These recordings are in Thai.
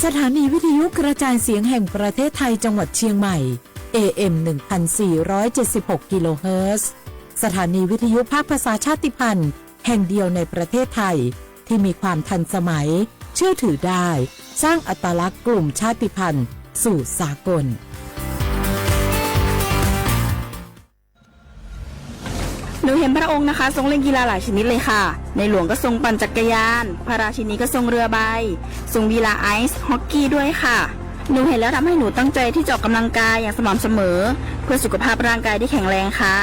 สถานีวิทยุกระจายเสียงแห่งประเทศไทยจังหวัดเชียงใหม่ AM 1476 กิโลเฮิรตซ์สถานีวิทยุภาคภาษาชาติพันธุ์แห่งเดียวในประเทศไทยที่มีความทันสมัยเชื่อถือได้สร้างอัตลักษณ์กลุ่มชาติพันธุ์สู่สากลหนูเห็นพระองค์นะคะทรงเล่นกีฬาหลายชนิดเลยค่ะในหลวงก็ทรงปั่นจักรยานพระราชินีก็ทรงเรือใบทรงกีฬาไอซ์ฮอกกี้ด้วยค่ะหนูเห็นแล้วทำให้หนูตั้งใจที่จะออกกำลังกายอย่างสม่ำเสมอเพื่อสุขภาพร่างกายที่แข็งแรงค่ะ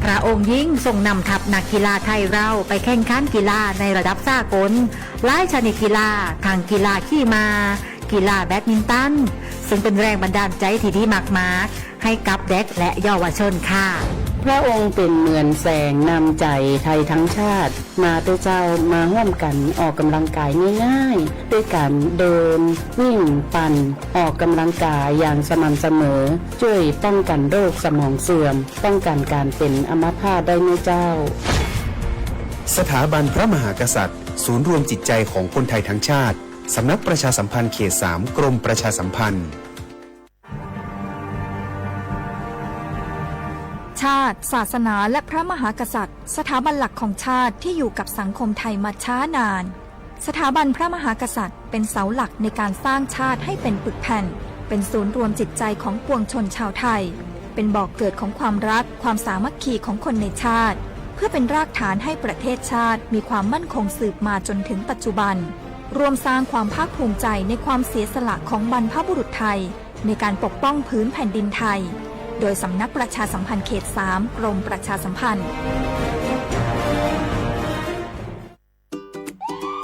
พระองค์ยิ่งทรงนำทัพนักกีฬาไทยเราไปแข่งขันกีฬาในระดับสากลหลายชนิดกีฬาทางกีฬาขี่ม้ากีฬาแบดมินตันซึ่งเป็นแรงบันดาลใจที่ดีมากๆให้กับเด็กและเยาวชนค่ะพระองค์เป็นเหมือนแสงนำใจไทยทั้งชาติมาตัวเจ้ามาร่วมกันออกกำลังกายง่ายๆด้วยการเดินวิ่งปั่นออกกำลังกายอย่างสม่ำเสมอช่วยป้องกันโรคสมองเสื่อมป้องกันการเป็นอัมพาตได้ในเจ้าสถาบันพระมหากษัตริย์ศูนย์รวมจิตใจของคนไทยทั้งชาติสำนักประชาสัมพันธ์เขต 3 กรมประชาสัมพันธ์ชาติศาสนาและพระมหากษัตริย์สถาบันหลักของชาติที่อยู่กับสังคมไทยมาช้านานสถาบันพระมหากษัตริย์เป็นเสาหลักในการสร้างชาติให้เป็นปึกแผ่นเป็นศูนย์รวมจิตใจของปวงชนชาวไทยเป็นบ่อกเกิดของความรักความสามัคคีของคนในชาติเพื่อเป็นรากฐานให้ประเทศชาติมีความมั่นคงสืบมาจนถึงปัจจุบันรวมสร้างความภาคภูมิใจในความเสียสละของบรรพบุรุษไทยในการปกป้องพื้นแผ่นดินไทยโดยสำนักประชาสัมพันธ์เขต 3 กรมประชาสัมพันธ์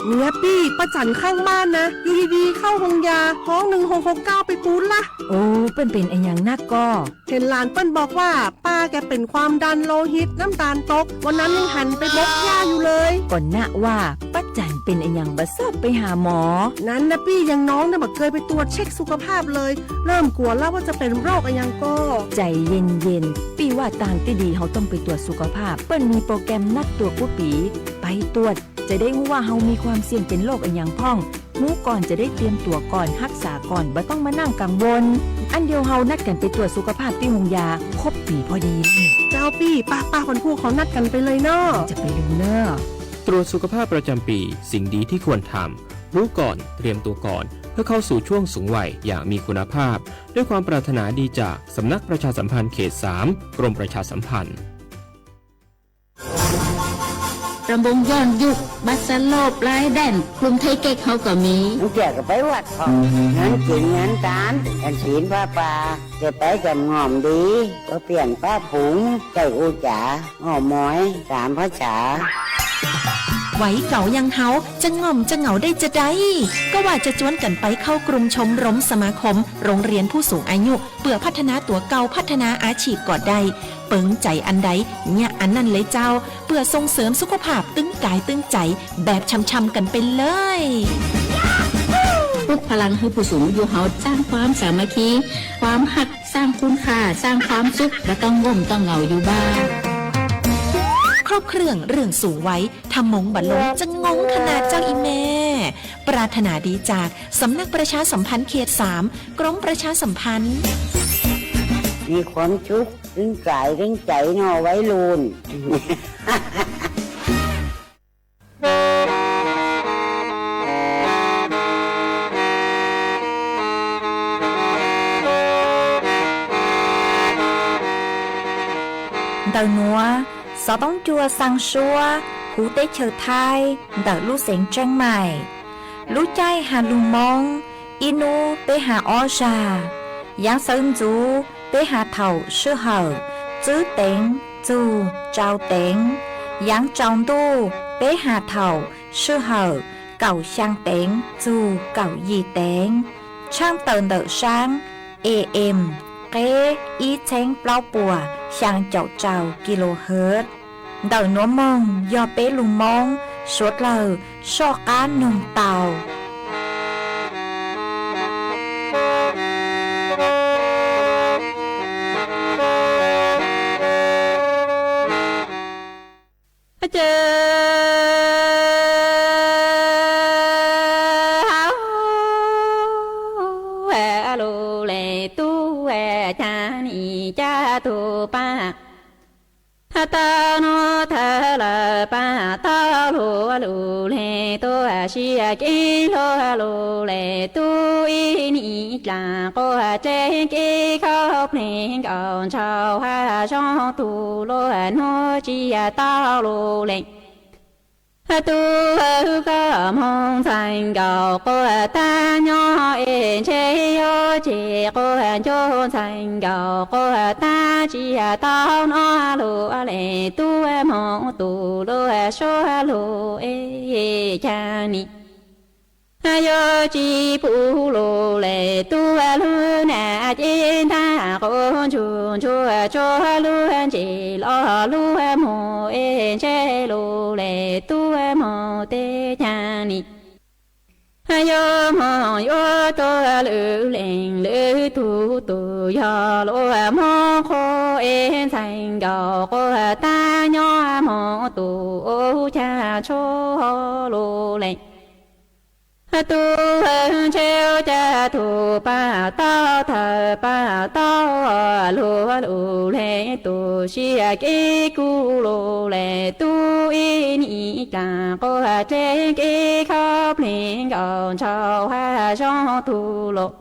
เนี่ยปี้ประจันข้างบ้านนะอยู่ดีๆเข้าห้องยาห้อง1669ไปปูนละโอ้เป็นไอ้อย่างนักก็เห็นหลานเปิ้นบอกว่าป้าแกเป็นความดันโลหิตน้ำตาลตกวันนั้นยังหันไปบกยาอยู่เลยก่อนนะว่าป้าจันเป็นไอ้อย่างบ่เสิร์ฟไปหาหมอนั้นนะปี้ยังน้องนะบ่เคยไปตรวจเช็คสุขภาพเลยเริ่มกลัวแล้วว่าจะเป็นโรคอะไรยังก็ใจเย็นๆปี้ว่าต่างที่ดีเขาต้องไปตรวจสุขภาพเปิ้นมีโปรแกรมนัดตรวจผู้ปีไปตรวจจะได้รู้ว่าเฮามีความเสี่ยงเป็นโรคอะไรอย่างพ่องรู้ก่อนจะได้เตรียมตัวก่อนรักษาก่อนบ่ต้องมานั่งกังวลอันเดียวเฮานัดกันไปตรวจสุขภาพที่โรงยาครบปีพอดีเจ้าปี้ป้าคนผู้เขานัดกันไปเลยเนาะจะไปดูเนาะตรวจสุขภาพประจำปีสิ่งดีที่ควรทำรู้ก่อนเตรียมตัวก่อนเพื่อเข้าสู่ช่วงสูงวัยอย่างมีคุณภาพด้วยความปรารถนาดีจากสำนักประชาสัมพันธ์เขต 3 กรมประชาสัมพันธ์รำวงย้อนยุคบัสโลบลายแดนกลุ่มไทยเก๊กเขาก็มีลูกแก่ก็ไปวัดพองานกินงานการกันศีลผ้าป่าจะไปกับหอมดีก็เปลี่ยนป้าผงใจอูจ๋าหอมม้อย3 ภาษาไหวเก่ายังเฮาจะง่อมจะเหงาได้จะได้ก็ว่าจะจวนกันไปเข้ากลุ่มชมรมสมาคมโรงเรียนผู้สูงอายุเพื่อพัฒนาตัวเก่าพัฒนาอาชีพก่อได้เปิงใจอันใดเนี่ยอันนั้นเลยเจ้าเพื่อส่งเสริมสุขภาพตึงกายตึงใจแบบช่ำๆกันไปเลยปลุกพลังให้ผู้สูงอายุเฮาสร้างความสามัคคีความหักสร้างคุณค่าสร้างความสุขและต้องง่มต้องเหงาอยู่บ้านครบเครื่องเรื่องสูงไว้ทำมงบัลลงจะงงขนาดเจ้าอีแม่ปรารถนาดีจากสำนักประชาสัมพันธ์เขต 3 กรมประชาสัมพันธ์มีความชุกรึงกายรึงใจนอไว้ลูนเดานัวsao bóng chua sang xua hú tế chờ thai đỡ lũ xén chân mày lũ chay hà lù mong inu tế hà o già giáng sơn chú tế hà thầu sư hở chữ tiếng chú trao tiếng giáng trong tu tế hà thầu sư hở cầu sang tiếng chú cầu gì tiếng trang tờn đỡ sáng em kế ý chén bao bùa sang chậu trào kilohertz đời nó mong do bé lùng mong suốt lời so cá nồng tàu tu pa ta no tha la pa ta lu lu le tu shi ki lo lu le tu i ni la ko che ki khao pling on chao ha song tu lo no chi ta lu le tu có mong thành cầu cô ta nhỏ em chế yo chỉ cô cho thành cầu cô ta chỉ tao nó lúa lệ tu mong tu lúa số lúa cha ni yo chỉ phụ lúa lệ tu lúa nè trên ta con chuồn chua cho lúa chỉ lo lúa mồ em chế lúa lệ tu mồ tê cha ni yo mồ yo to lư lên lư tu tu yo lúa mồ khô em thành cầu cô ta nhỏ mồ tu cha cho lúa lên tu treo cha tu pa tao thờ pa tao lúa lù lệ tu xia ki cu lù lệ tu in y cả cô trên ki khóc liền còn trao hoa trong tu lộ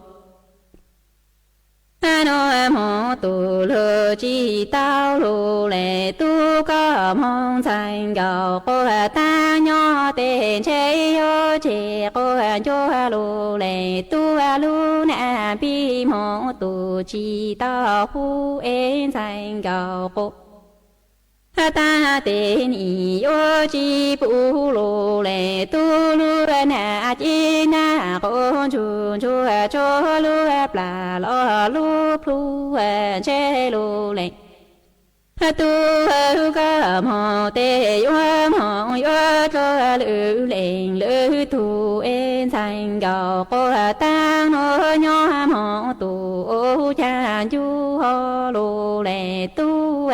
nó mô tu lù chi tao lù lệ tu có mong thành cầu cô ta nhỏ tên chế yo chế cô cho lù lệ tu lù nà bi mô tu chi tao phu en thành cầu cô ta tên y yo chi pu lù lệ tu lù nà chi na con chun chua cho lù pla lo lù plu che lù lệ tu có mò tê yo mò yo cho lù lệnh lù tu en thành cầu cô ta nó nhỏ mò tu cha chu ho lù lệ tu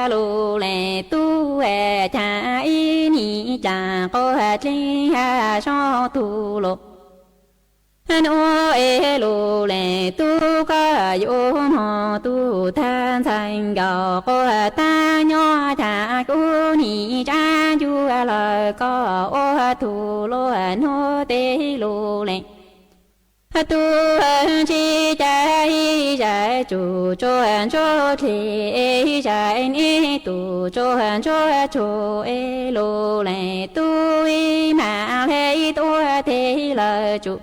lù lệ tu cha y ni cha cô chi ha so tu lo no lù lệ tu có yo mò tu than thành cầu cô ta nhỏ cha cô ni cha chu lời có ô tu lo no tê lù lệ tu chi trái trái chủ cho thì trái ni tu cho lô lệ tu mà lệ tu thế là chủ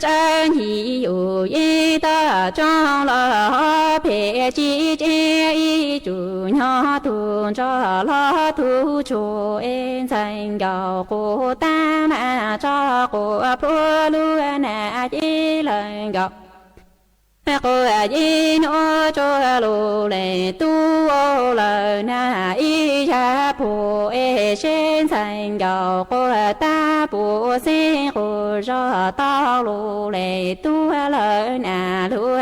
trái hi yu y ta trong lo phê chi chế chủ nhỏ tu cho lo tu cho en thành cầu cô ta mà cho cô pro lu na chi lần cầu cô y nó cho lù lệ tu lời na y cha phù e sen thành cầu cô ta phù sen cô cho tao lù lệ tu lời na lu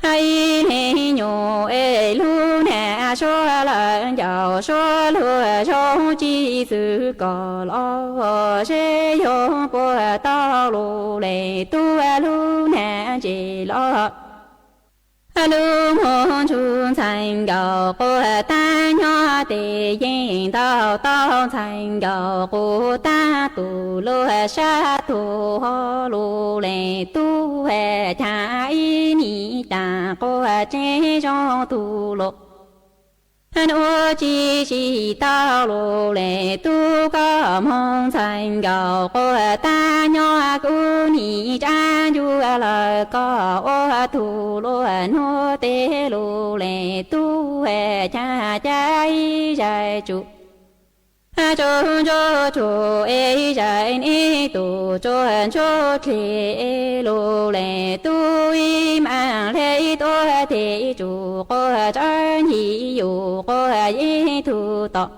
hay ni nhô e lu na số lời giàu số lu số chi sự có lo sẽ yo cô tao lù lệ tu lu na chỉ lo lu môn chun thành cầu cô ta nhỏ tề yên tao tao thành cầu cô ta tu lu sa tu ho lu lệ tu cha y ni ta cô chế cho tu lo no chi chi tao lù lệ tu có mong thành cầu cô ta nhỏ cô ni cha chu lời có ô tu lô no tê lù lệ tu cha cha y dài chủ cho chủ e dài ni tu cho thì lù lệ tu im ang lệ tu thì chủ cô chân hi yu cô y tu tọ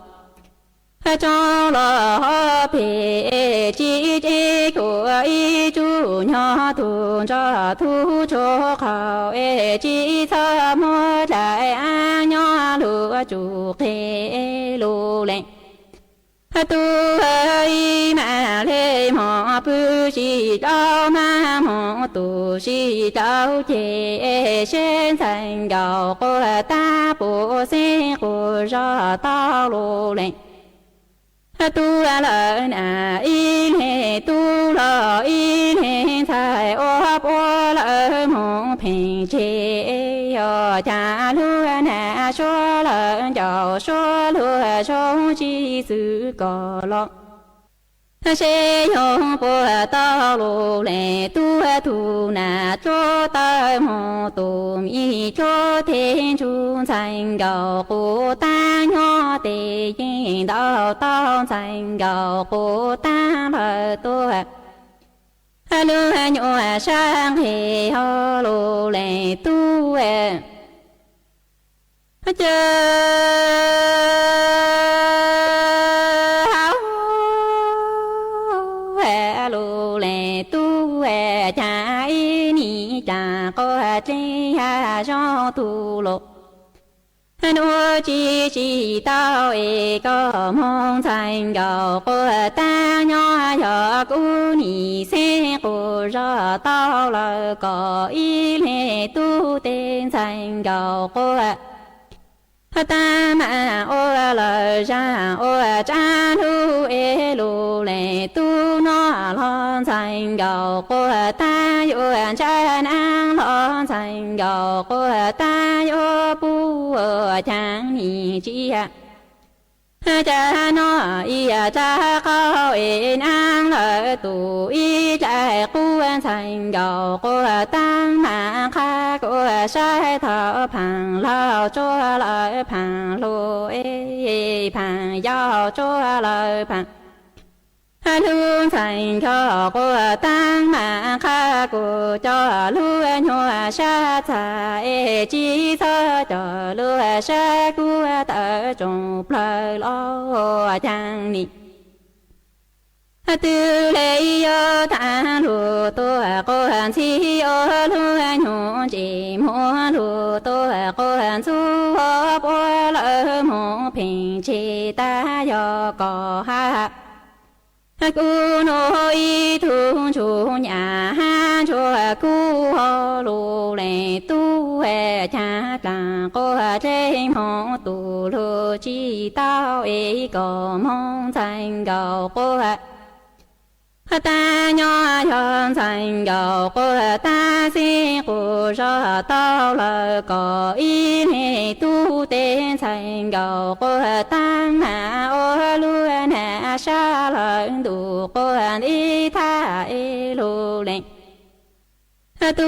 cho lo phê chi chi của y chủ nhỏ tu cho thu cho khảo e chi sa mô lại a nhỏ lúa chủ thế lù lệ tu ơi mà lê mò bư si đau ma mò tu si đau chê sen thành gạo của ta bộ sen của ra tao lô lên tu la na in he tu la in he thai ô bô la mong平切哟家路那说了就说了从几次个了。谁用不到路来渡渡那做到么多米做天中参高不单我的引导到参高不单了多。路牛山黑好路来渡这。路来渡cha ý ni cha có trên hà trong tu lộ nô chỉ tao ấy có mong thành gạo của ta nhỏ nhỏ của ni sẽ của ra tao là có ý lệ tu tên thành gạo của ta mà ô lời ra ô cha lu e lu lệ tu nó lo thành gạo của ta yo cha năng lo thành gạo của ta yo bu chẳng ni chi cha nó y cha cao e năng lợi tu y cha cu thành gạo của ta mà khác của sai thọ phẳng lao cho lợi phẳng lô e phẳng giao cho lợi phẳng luôn thành cho của tăng mà khác của cho luôn nhua sa thà e chỉ thơ cho luôn sa của tờ trong lời lo chẳng ni tư lệ yo ta lu tô cô hàn chi yo lu nhung chỉ mua lu tô cô hàn su ho bo lỡ mo bình chi ta yo có ha cô nói thu chu nhà ha cho cô ho lu lệ tu cha cả cô trên mo tu lu chi tao ấy có mong thành gạo cô ta nhỏ nhân thành gạo của ta xin của ra tao là có ý hệ tu tên thành gạo của ta mà ô luôn nè xa lần đủ của ý tha ý lưu lệnh tu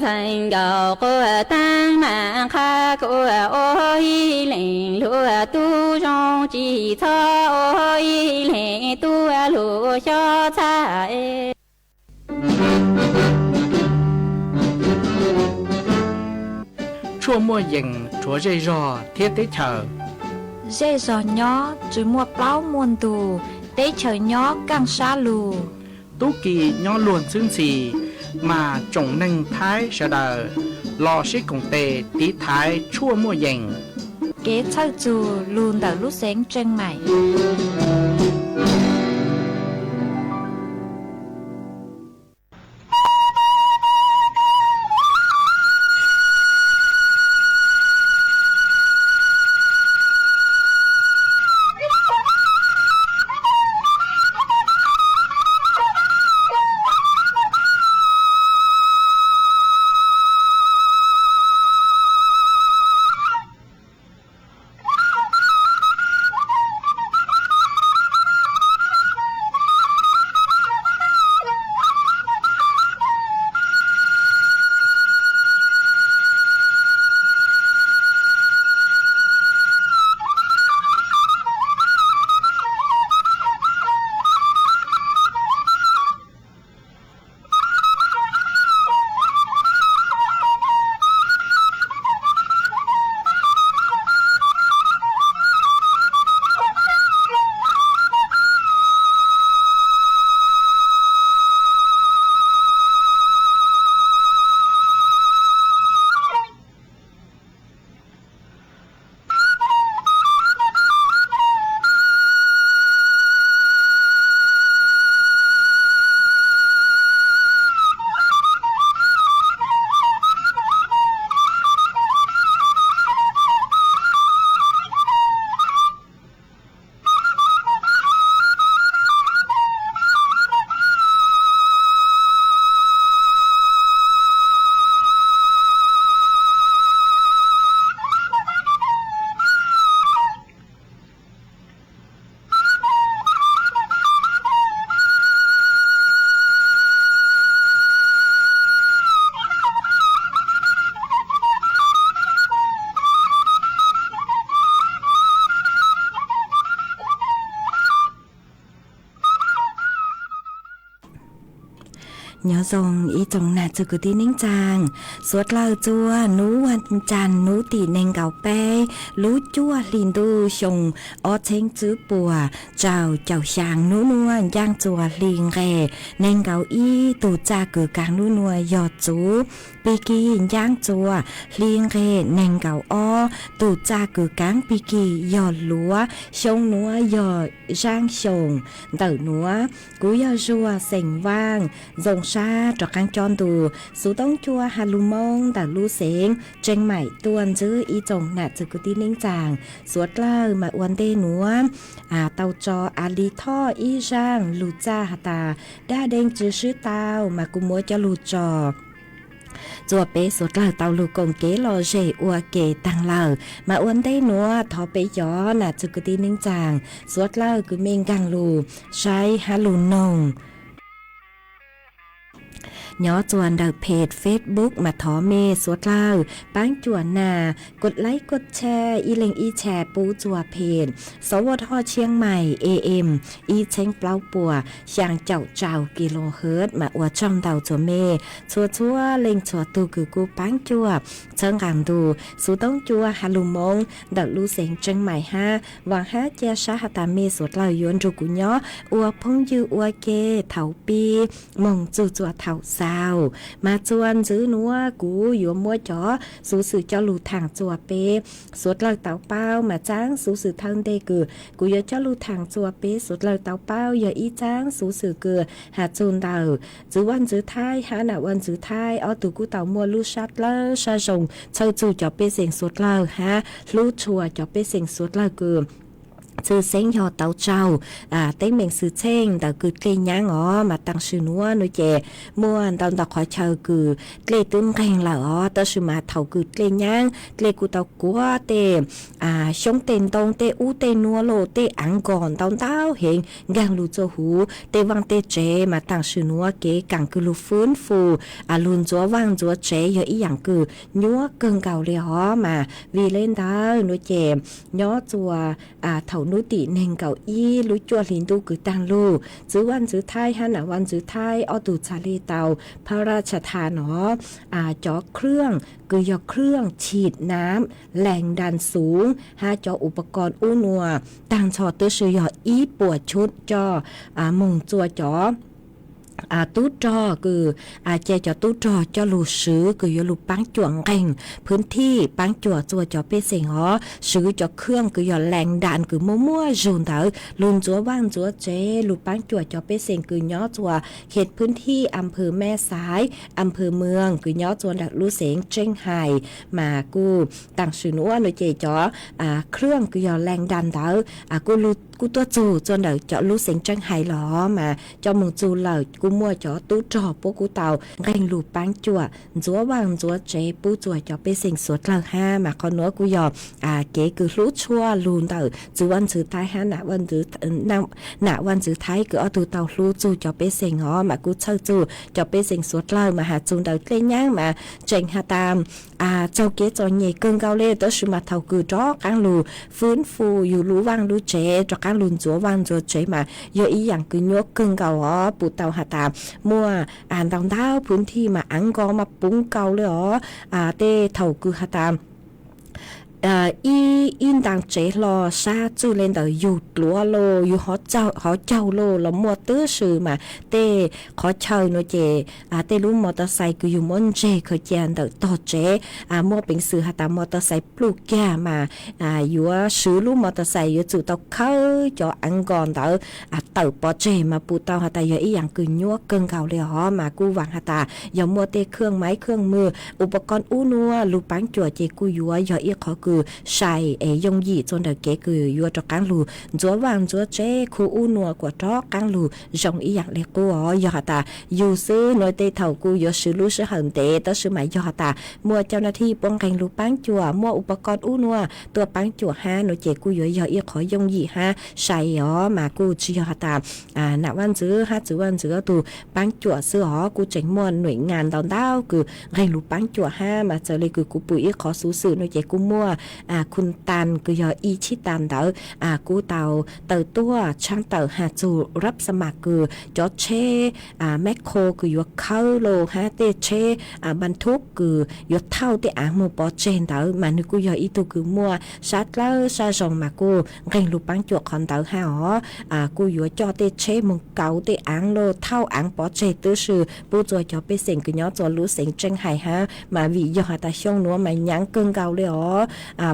thành gạo của ta mà khác của ô ý lệnh lưu tu trong chỉ thơ ô ý lệnh tu lưu cho ta chua mua dừng chúa dây rò thiết tế thờ dây giò nhỏ chứ mua plau muôn tù tế chờ nhỏ càng xa lù tú kỳ nhỏ luồn xương xì mà trồng nâng thái sợ đờ lò xích cùng tề tí thái chua mua dành kế thơ dù luôn đỡ lúc sáng chân mày nhớ dòng ý trong nà chữ cứ tí nính chàng suốt lao chua nú hoàn chàn nú tỉ nền gạo pe lú chua lìn đu sông ó chênh chữ bùa chào chào sáng nú nua giang chùa lìn ghè nền gạo y tù cha cử càng nú nua giọt chú bì kỳ giang chùa lìn ghè nền gạo o tù cha cử càng bì kỳ giọt lúa sông núa giọt giang sông tờ núa cú giọt rùa sành vang dòng xa trọ càng tròn tù số tông chua hà lù mông tờ lú sến tranh mải tuôn giữ ý chồng nạ chữ cứ tí nính chàng suốt lao mà uốn tê núa tàu cho lý tho ý giang lù cha hà tà đa đen chữ sư tao mà cũng mua cho lù trò chùa bé suốt lao tàu lù công kế lo rể ua kể tăng lờ mà uốn tê núa thọ bé gió nạ chữ cứ tí nính chàng suốt lao cứ mình găng lù sai hà lù nồng nhớ chวนđợtเพจ Facebook มาถอเมสวดเล่าป้างจวนนากดไลค์กดแชร์อีเล็งอีแชร์ปูจัวเพจสวทเชียงใหม่ AM อีเช้งเปล่าปัวช่างเจ้ากิโลเฮิรตซ์มาอวดช่องเต่าจัวเมชัวเล็งชัวตูคือกูป้างจัวเชิงกันดูสูต้องจัวฮาลุมงดักลูเสียงเชียงใหม่วางเจ้าชาหตาเมสวดเล่ายวนรูกุญย้ออวพงยืออวเกเถาปีมงจัวเถามาจวนซื้อนัวกูอยู่มัวจ๋อสูสื่อเจ้าลูทางจัวเปสวดเลยเต่าเป้ามาจ้างสูสื่อทางเดกูอย่าเจ้าลูทางจัวเปสวดเลยเต่าเป้าอย่าอีจ้างสูสื่อเกือหาจูนเต่าจื้อวันจื้อท้ายหาหน้าวันจื้อท้ายเอาตูกูเต่ามัวลูชัดเลยชาจงเชิญจูจ่อเปเสียงสวดเลยฮะลูชัวจ่อเปเสียงสวดเลยเกือชื่อเส้นยอเต้าเจ้าเต้งเมงซื้อเช่งแต่คือเกยยังอ๋อมาตั้งชื่อนัวนุเจม่วนตอนตะขอเชิญคือเกยตึ้งแข่งละอ๋อแต่ชื่อมาเท่าคือเกยยังเกยกูเต้ากัวเตชงเต็นตรงเตอูเตนัวโลเตอังก่อนตอนเต้าเห็นกังลูโจหูเตวังเตเจมาตั้งชื่อนัวเกกังคือลูฟื้นฟูลุนจัววังจัวเจยอีอย่างคือนัวเกิงเก่าเลยอ๋อมาวีเล่นได้นุเจย้อจัวเท่านุติเน่งเก่าอีลุจัวลินดูคือตังลูจื้อวันจื้อไทยฮะนะวันจื้อไทยเอาตูชาลีเตาพระราชทานจ่อเครื่องคือยอเครื่องฉีดน้ำแรงดันสูงจ่ออุปกรณ์อู้นัวต่างชอตื้อชื่อยออีปวดชุดจ่อมงจัวจ่อตู้จอคือเจจอตู้จอจอลูซื้อคือยลูปังจวงแก่งพื้นที่ปังจั่วจัวจอเปเสงซื้อจอเครื่องคือยอแรงดันคือมั่วจูนเถอลุนจัวว่างจัวเจลูปังจั่วจอเปเสงคือย้อจัวเขตพื้นที่อำเภอแม่สายอำเภอเมืองคือย้อจัวดักลูเสงเจ้งไห่มากูต่างชื่อนัวโดยเจจอเครื่องคือยอแรงดันเถอกูตัวจูจนเดี๋ยวเจาะรู้เสียงจังไห้หรอมาเจ้ามึงจูเลยกูมัวเจาะตู้จอพวกกูเต่าแรงหลูปังจั่วจัววางจัวเจปูจั่วเจาะไปเสียงสวดเลยห้ามาคอนนัวกูยอเก๋คือรู้ชั่วลูนเต่าจูวันจื้อท้ายห้าหน้าวันจื้อหน้าวันจื้อท้ายก็เอาตู้เต่ารู้จูเจาะไปเสียงมากูเช่าจูเจาะไปเสียงสวดเลยมาหาจูเต่าเล่นย่างมาเจงหาตามเจ้าเก๋จอใหญ่เกินเกาเล่ตัวชื่อมาเท่าคือจ้อกังลูฟื้นฟูอยู่รู้ว่างรู้เจจ้อกังลุนจัววางจัวเจมาเยอะอีอย่างคือยกเกินเกาปูเต่าหาตามมัวตองเท้าพื้นที่มาอังกอมาปุ้งเกาเลยเต้เท่าคือหาตามอินดังเจรอซาจูเลนเดออยู่ตัวโลอยู่หอเจ้าโลแล้วมัวตื้อชื่อมาเต้ขอเชิญโนเจเต้รู้มอเตอร์ไซค์ก็อยู่มอนเจเคยเจนเดอต่อเจมัวเป็นสื่อหาตามอเตอร์ไซค์ปลูกแก่มาอยู่ซื้อรู้มอเตอร์ไซค์อยู่จู่เตาเข้าจออังกอนเดอเต่าปอเจมาปูเตาหาตาเยอะอีอย่างคือยัวเกินเก่าเลยหอมากูวางหาตาอย่ามัวเต้เครื่องไม้เครื่องมืออุปกรณ์อู้นัวลูปังจั่วเจกูยัวอย่าอีขอคือใช่ยงยี่จนเด็กเก๋คือยัวจอกังลูจัววางจัวเจคูอู้นัวกว่าจอกังลูจงอีอย่างเล็กกูอย่าหาตาอยู่ซื้อหน่วยเตเท่ากูอย่าซื้อรู้ซื้อหันเตต่อซื้อหมายอย่าหาตามัวเจ้าหน้าที่ป้องกันลูปังจั่วมัวอุปกรณ์อู้นัวตัวปังจั่วห้าหน่วยเจกูอย่าอีขอยงยี่ห้าใช่มากูชี้อย่าหาตาหน้าวันซื้อห้าจื้อวันซื้อตัวปังจั่วซื้อกูเจ๋งมวนหน่วยงานตอนดาวคือไงลูปังจั่วห้ามาเจอเลยคือกูปุ๋ยขอสู้ซื้อหน่วยเจกูมัว คุณตันกุยออีชิตันเตอกูเตาเตอตัวช่างเตอหาจูรับสมัครคือจอดเชแมคโครคือยกเข้าโลฮะเตเชบรรทุกคือยกเท่าเตอ่างมูปอเจนเตอมานึกุยออีตัวคือมัวชัดแล้วชาจงมากูเร่งลูกปังจวกคอนเตอหากูอยู่จอเตเชมึงเก่าเตอ่างโลเท่าอ่างปอเจตื้อชื่อปูจอยจอไปเสียงกุยอจอรู้เสียงจังไห้ฮะมาวิยอหาตาช่องนัวมายังเกิงเก่าเลย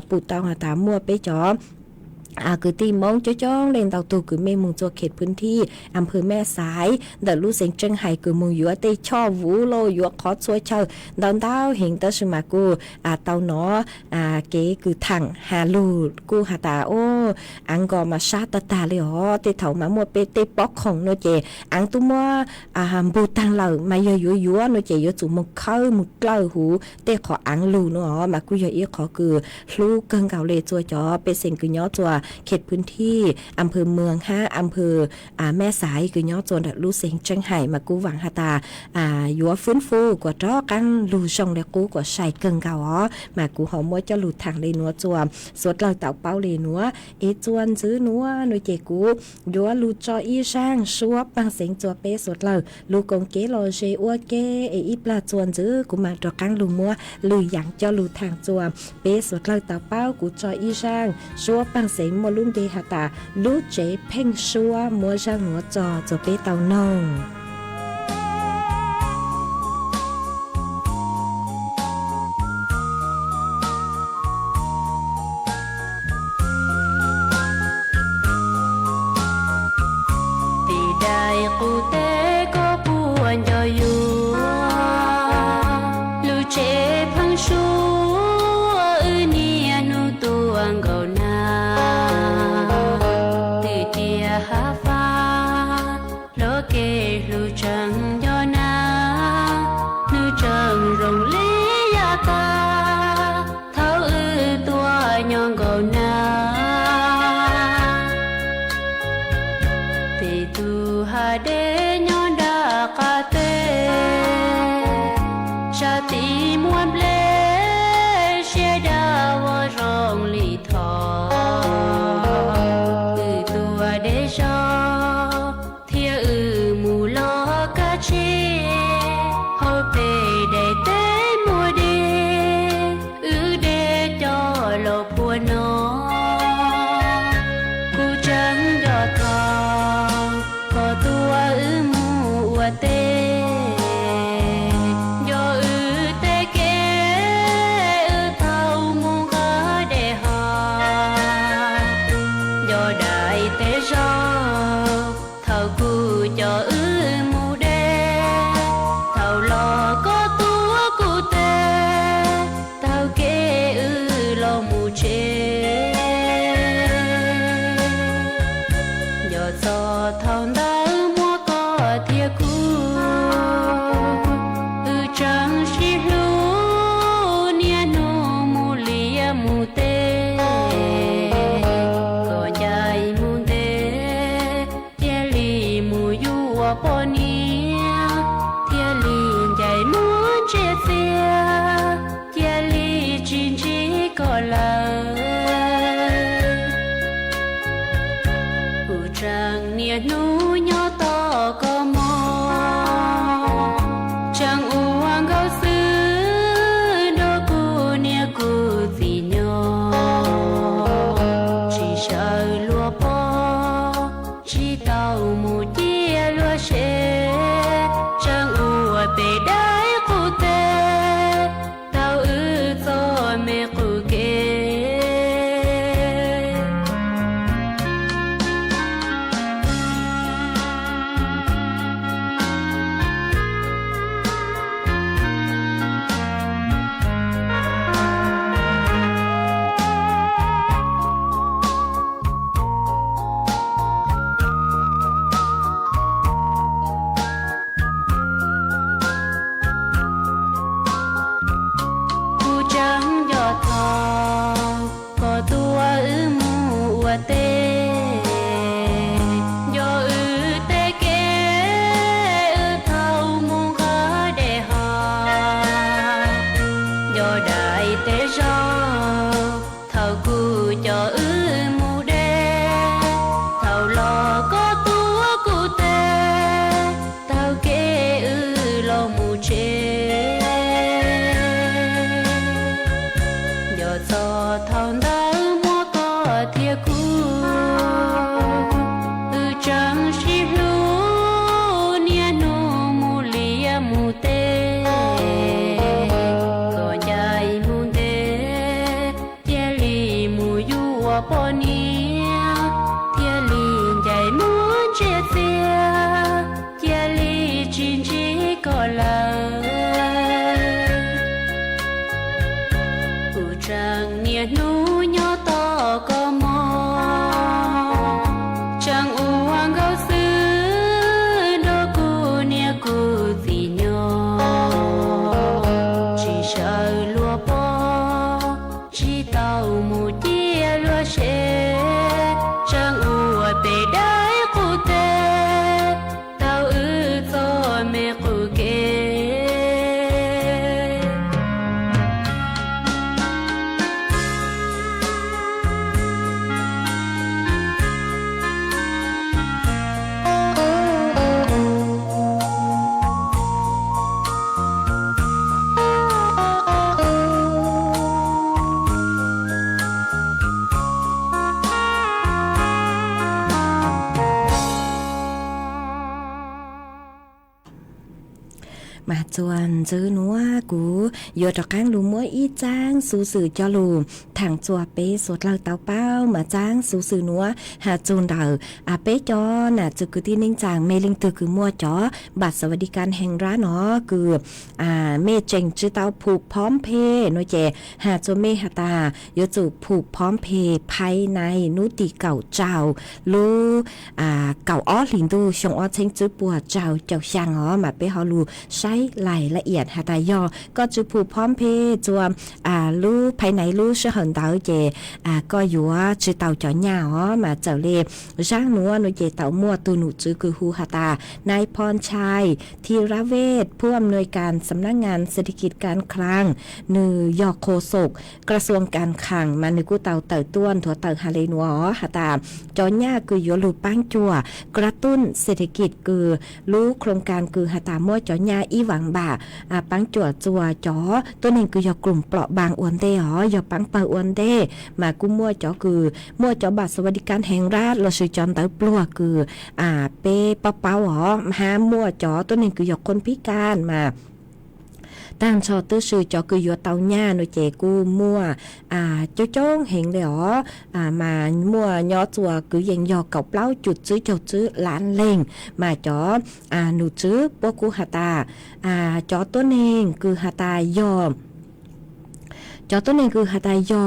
ปูเตาหาตามัวไปจอคือตีมองจ้องเล่นเตาตูคือเมมุงจัวเขตพื้นที่อำเภอแม่สายเดลูเสียงจังไห้คือมุงยัวเตชอบวูโลยัวขอช่วยเชิญดอนดาวเห็นตาสมากูเตาหนอเก๋คือถังฮาลูกูหาตาโออังกอมาชาตตาเลยเตเถามามัวเปเตปอกของโนเจอังตุมัวบูตังเหล่ามายัวโนเจยัวจุมุกเข้ามุกเกล้าหูเตขออังลูเนาะมากูยัวอีขอคือลูกเกิงเก่าเลยจัวจอเป็นเสียงคือย้อจัวเขตพื้นที่อำเภอเมืองอำเภอแม่สายคือย่อโจนลูเสียงจังไห่มากูหวังฮาตายัวฟื้นฟูกว่าจ้อกันลูชงเดกูกว่าใส่เกิงเก่ามากูหอมมัวจะหลุดทางเลยนัวจวมสวดเราเต่าเป้าเลยนัวจวนซื้อนัวหน่วยเจกูยัวลูจออีช่างชัวปังเสียงจัวเป้สวดเราลูกงเกโลเชอัวเกอีปลาจวนซื้อกูมาดอกกังลูมัวลืออย่างจะลูทางจวมเป้สวดเราเต่าเป้ากูจออีช่างชัวปังเสียงมัวลุ่มเดหาตาลูเจเพ่งชัวมัวช่างหัวจอจะเป้เต่านองกูเตก็ปวนจอยอยู่ลูเจพังชัวเนี่ยนูตัวงก็นาติเดียหาฟ้าโลเกลูจังยอนานูจังรงเลียกาเท่าตัวยองก็นาตูหาเดญอนดากาเตชาติมวนเบลเชดาวรองลีทอตัวเดชอเทียมูลอกาเชเฮาเปเดเตมัวเดเดจอโลพัวนอกูจังดอทอตัวมูอวเตยอเตเก นูยอต่อก็มอจังอูวังเขาซื้อโดกูเนี่ยกูสิญอจีเชอลัวปอจีเต้ามูเดียลัวเชจังอูไปได้กูเตเต้าโซเมกูเกมาจวนจื้อนัวกูอยู่ตะกางลูมัวอีจ้างสูสื่อจอลูทางจัวเป้สดเล่าเต้าเป้ามาจ้างสูสื่อนัวหาจูนเดาอาเป้จอน่ะจึกคือที่นิ่งจางเมลิงตือคือมัวจอบัตรสวัสดิการแห่งรัฐเนาะคือเมเจงจื้อเต้าผูกพร้อมเพโนเจหาจเมหตาโยจูผูกพร้อมเพภายในนุติเก่าเจ้าลูเก่าอ้อหลินดูชงอ้อเชงจื้อปัวเจ้าช่างอ๋อมาเป้ฮอลูใช้รายละเอียดหาตายอก็จะผูกพร้อมเพจวมลู่ภายในลู่เชื่อหันเตาเจก็อยู่ว่าจือเตาจ่อหญ้าอ๋อมาเจ้าเล่ร่างหนัวหนูเจเตามั่วตูหนูจือคือฮูหาตานายพรชัยธีรเวชผู้อำนวยการสำนักงานเศรษฐกิจการคลังนือยอโคศกกระทรวงการคลังมานึกูเตาเต๋อต้วนถั่วเต๋อฮาเลนัวหาตาจ่อหญ้าคืออยู่ลู่ปั้งจั่วกระตุ้นเศรษฐกิจคือลู่โครงการคือหาตามั่วจ่อหญ้าอีหวังบ่าปังจั่วจัวจ๋อตัวนี้คือยากลุ่มเปราะบางอ้วนเด้อยาปังเปออ้วนเด้มากูมั่วจ๋อคือมั่วจ๋อบัตรสวัสดิการแห่งรัฐเราซื้อจอนเต๋อปลัวคือเป้เป้าอ๋อหามั่วจ๋อตัวนี้คืออยากคนพิการมาตั้งชอตื้อซื้อจอคืออยู่เตาหญ้าโนเจกูมั่วเจ้าจ้องเห็นเลยอ๋อมามั่วย่อจัวคือยังยอเก่าเปล่าจุดซื้อเจ้าซื้อล้านเล่งมาจอหนูซื้อพวกกูหาตาจอตัวเองคือหาตายอจอตัวเองคือหาตายอ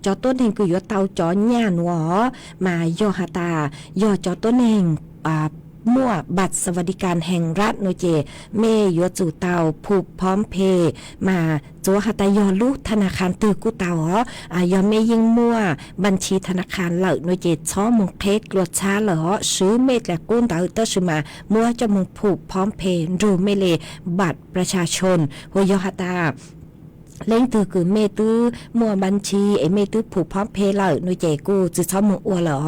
จอต้นเองคืออยู่เตาจอหญ้าหนัวมายอหาตายอจอต้นเองมั่วบัตรสวัสดิการแห่งรัฐโนเจเมยจูเตาผูกพร้อมเพมาจัวหาตายอลูกธนาคารตือกูเตายอเมยิงมั่วบัญชีธนาคารเหล่าโนเจช้อมงเพกลวดช้าเหรอซื้อเมตและกุ้นเตาเตอร์ชิมามั่วจะมงผูกพร้อมเพรูเมเลบัตรประชาชนโหยอหาตาเล่งตือคือเมตื้อมัวบัญชีเมตื้อผูกพร้อมเพย์เหล่าหนูเจกูจะชอบมึงอัวเหรอ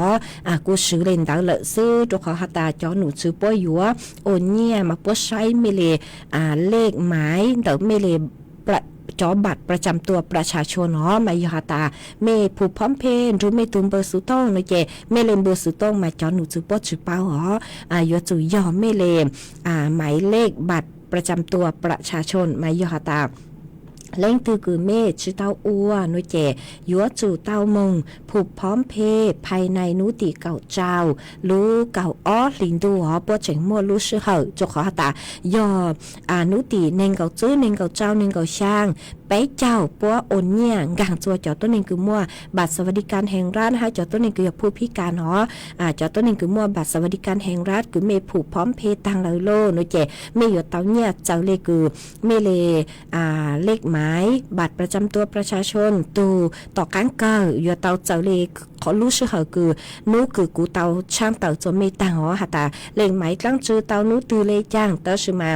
กูซื้อเล่นดาวเหล่าซื้อตัวเขาหาตาจอหนูซื้อป้อยยัวโอนเนี่ยมาป้อใช้เมเลเลขหมายเดี๋ยวเมเลจอบัตรประจำตัวประชาชนมายาตาเมผูกพร้อมเพย์หรือเมตุมเบอร์สุต้องหนูเจเมเลมเบอร์สุต้องมาจอหนูซื้อป้อซื้อเป้ายอจุยอเมเลหมายเลขบัตรประจำตัวประชาชนมายาตาเล่งตือคือเมฆชื่อเต้าอัวนุเจยัวจู่เต้ามงผูกพร้อมเพภายในนุติเก่าเจ้ารู้เก่าอ้อลินดูปวดเฉิงมัวรู้ชื่อเหอจกขอตายอนุติเนงเก่าจื้อเนงเก่าเจ้าเนงเก่าช่างไปเจ้าปัวโอนเนี่ยกางจัวจอต้นเนงคือมัวบัตรสวัสดิการแห่งรัฐนะคะจอต้นเนงคือผู้พิการจอต้นเนงคือมัวบัตรสวัสดิการแห่งรัฐคือเมผูกพร้อมเพตังเลโลนุเจเมยเต้าเนี่ยเจ้าเลคือเมเลเลขหมายบัตรประจำตัวประชาชนตูต่อการเกิดอยู่เตาเจ้าเลขอรู้ชื่อเหอคือนู้คือกูเตาช่างเตาจนไม่ต่างหาตาเลขหมายตั้งชื่อเตานู้ตือเลจ้างเตาชื่อมา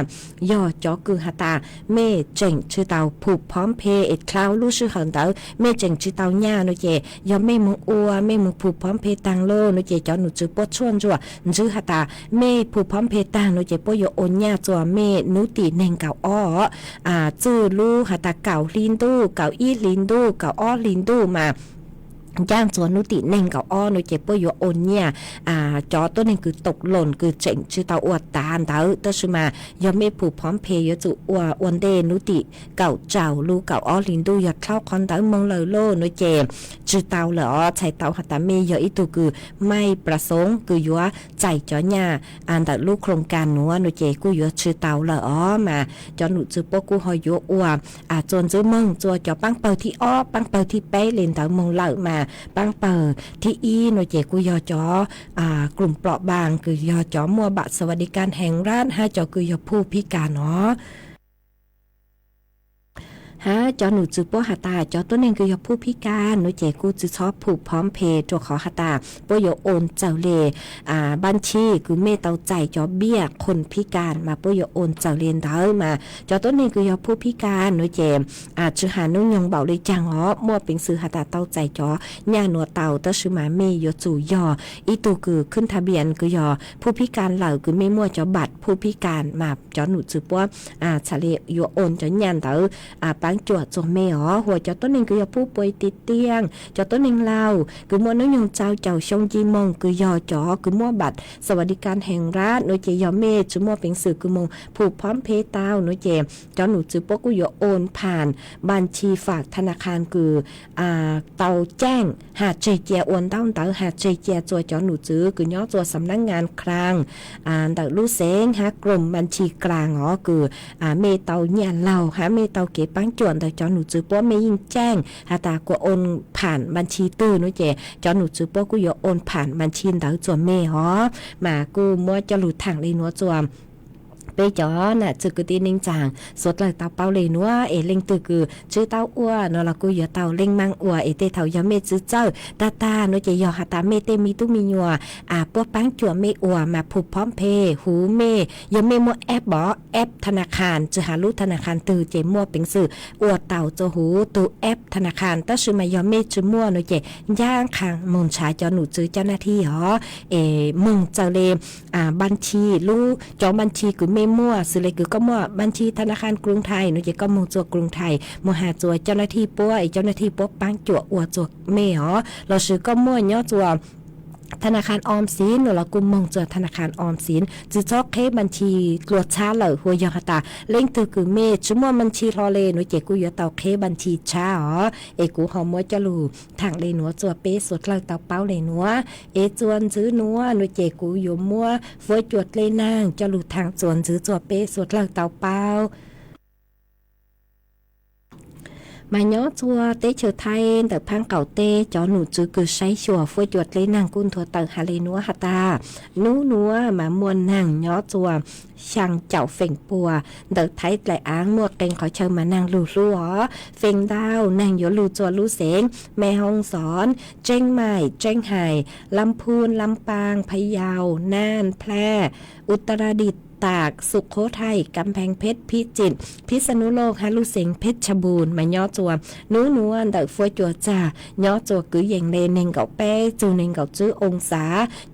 ย่อจอคือหาตาเมเจ๋งชื่อเตาผูกพร้อมเพย์คลาวรู้ชื่อเหอเตาเมเจ๋งชื่อเตาหญ้าโนเจย่อไม่มึงอัวไม่มึงผูกพร้อมเพย์ตังโลโนเจจอหนูจือปดชวนจั่วชื่อหาตาเมผูกพร้อมเพย์ตังโนเจปโยโอนหญ้าจั่วเมนูตีเน่งเก่าอ้อจื้อรู้หาตาเก่าลินดูเก่าอีลินดูเก่าอ้อลินดูมา ย่างจวนนุติเน่งกับอ้อนุเจ็บปวยโอนเนี่ยจอตัวนึงคือตกหล่นคือเจ๋งชื่อเตาอวดตาเตาตัวชื่อมายอมไม่ผูกพร้อมเพย์ยจุอวนเดนุติเก่าเจ้าลูเก่าอ้อลินดูอยากเข้าคอนเตามองเลยโลนุเจชื่อเตาเหรอใช้เตาหัตตาเมยอีตัวคือไม่ประสงค์คือยัวใจจอเนี่ยอันแต่ลูกโครงการนัวนุเจกูยัวชื่อเตาเหรอมาจอหนุจือปกูหอยยัวอวจนจื้อมึงจัวจอปังเปิดที่อ้อปังเปิดที่เป๊ะเลนเตามองเหล่ามาปังเปิดที่อีหน่วยเจกุยอจอกลุ่มเปราะบางคือยอจอมัวบัตรสวัสดิการแห่งรัฐให้จอคือยอผู้พิการเนาะจอหนูจือป้อหาตาจอตัวนึงคือยอผู้พิการหนูเจกูจือชอบผูกพร้อมเพย์ตัวขอหาตาป้อยโอนเจ้าเลบัญชีคือเมตเตาใจจอเบี้ยคนพิการมาป้อยโอนเจ้าเรียนเด้อมาจอตัวนึงคือยอผู้พิการหนูเจจือหานุ่งยงเบาเลยจังอ๋อมัวเป็นซื้อหาตาเต้าใจจอย่าหนัวเต่าตัวชื่อมาเมยยจู่ยออีตูคือขึ้นทะเบียนคือยอผู้พิการเหล่าคือไม่มัวจอบัตรผู้พิการมาจอหนูจือป้อชาเลยโอนจอยันเด้อปังจวดจงเมอ๋อหัวจอต้นหนึ่งคือยอผู้ป่วยติดเตียงจอต้นหนึ่งเล่าคือมัวน้องยงเจ้าเจ้าชงจีมงคือยอจอคือมัวบัตรสวัสดิการแห่งรัฐโดยเจยอเมจือมัวเป็นสื่อคือมงผูกพร้อมเพย์ตาวโดยเจจอหนูจือปกุยโอนผ่านบัญชีฝากธนาคารคือเตาแจ้งหาเจเจียโอนเต้าเตาหาเจเจียจอหนูจือคือย่อตัวสำนักงานคลังแต่ลู่เสงหากรมบัญชีกลางอ๋อคือเมเตาเนี่ยเล่าหาเมเตาเก็บปังจวนแต่จอหนูจือป้อไม่ยิ่งแจ้งหาตากว่าโอนผ่านบัญชีตื้อนู้เจจอหนูจือป้อกูยโอนผ่านบัญชีเตาจวนเมฮอมากูมัวจะหลุดทางเลยนัวจวมไปจอน่ะจือกูตีนิงจางสดเลยเตาเปาเลยนัวเล็งตือคือชื่อเตาอ้วนอละกูยเตาเล็งมังอ้วเตเถายาเมจือเจ้าตาโนเจยอหาตาเมเตมีตุมียัวป้อปังจัวเมอ้วมาผูกพร้อมเพหูเมยาเมมัวแอปบ่แอปธนาคารจือหาลูธนาคารตือเจมัวเป็นสื่ออ้วเต่าจะหูตูแอปธนาคารตั้งชื่อมายาเมจือมัวโนเจย่างคางมุนชายจอหนูจือเจ้าหน้าที่หรอมึงเจ้าเลบัญชีลูจอบัญชีคือเมมั่วสื่อเลยคือก็มั่วบัญชีธนาคารกรุงไทยหนูจะก็มงจัวกรุงไทยมหาจัวเจ้าหน้าที่ป้วยเจ้าหน้าที่ป้วปังจัวอวจัวเมหรอเราซื้อก็มั่วย่อจัวธนาคารออมสินเรากุมมงเจอธนาคารออมสินจือจอกเคบัญชีกลวดช้าเหล่าหัวยอตาเล่งตือคือเมชั่วโมงบัญชีรอเลหนูเจกูยอเตาเคบัญชีช้าอ๋อกูหอมมัวจะลูทางเลหนัวจัวเป้สดเหล่าเตาเป้าเลหนัวจวนจื้อนัวหนูเจกูอยู่มัวฝอยจวดเลนางจะลูทางจวนจื้อจัวเป้สดเหล่าเตาเป้ามาย้อจัวเตเชอไทยแต่พังเก่าเตจอหนูจือคือใช้ชัวฝวยจวดเลยนางกุนทัวเตอฮาเลนัวฮาตานัวมามวนนางย้อจัวช่างเจ้าเฟ่งปัวเดอไทยไหลอ้างมัวเก่งขอเชิญมานางลูหอเฟ่งดาวนางโยลูจัวลูเสงแม่ห้องสอนเจ้งใหม่เจ้งไห่ลำพูนลำปางพะเยาน่านแพร่อุตรดิตถ์ตากสุขโขทัยกำแพงเพชรพิจิตรพิษณุโลกฮาลุเสงเพชรบูรณ์มาย่อจัวนัวเดอฟัวจัวจ่าย่อจัวกืออย่างเลนเนงเก่าแป้จูเนงเก่าจื้อองศา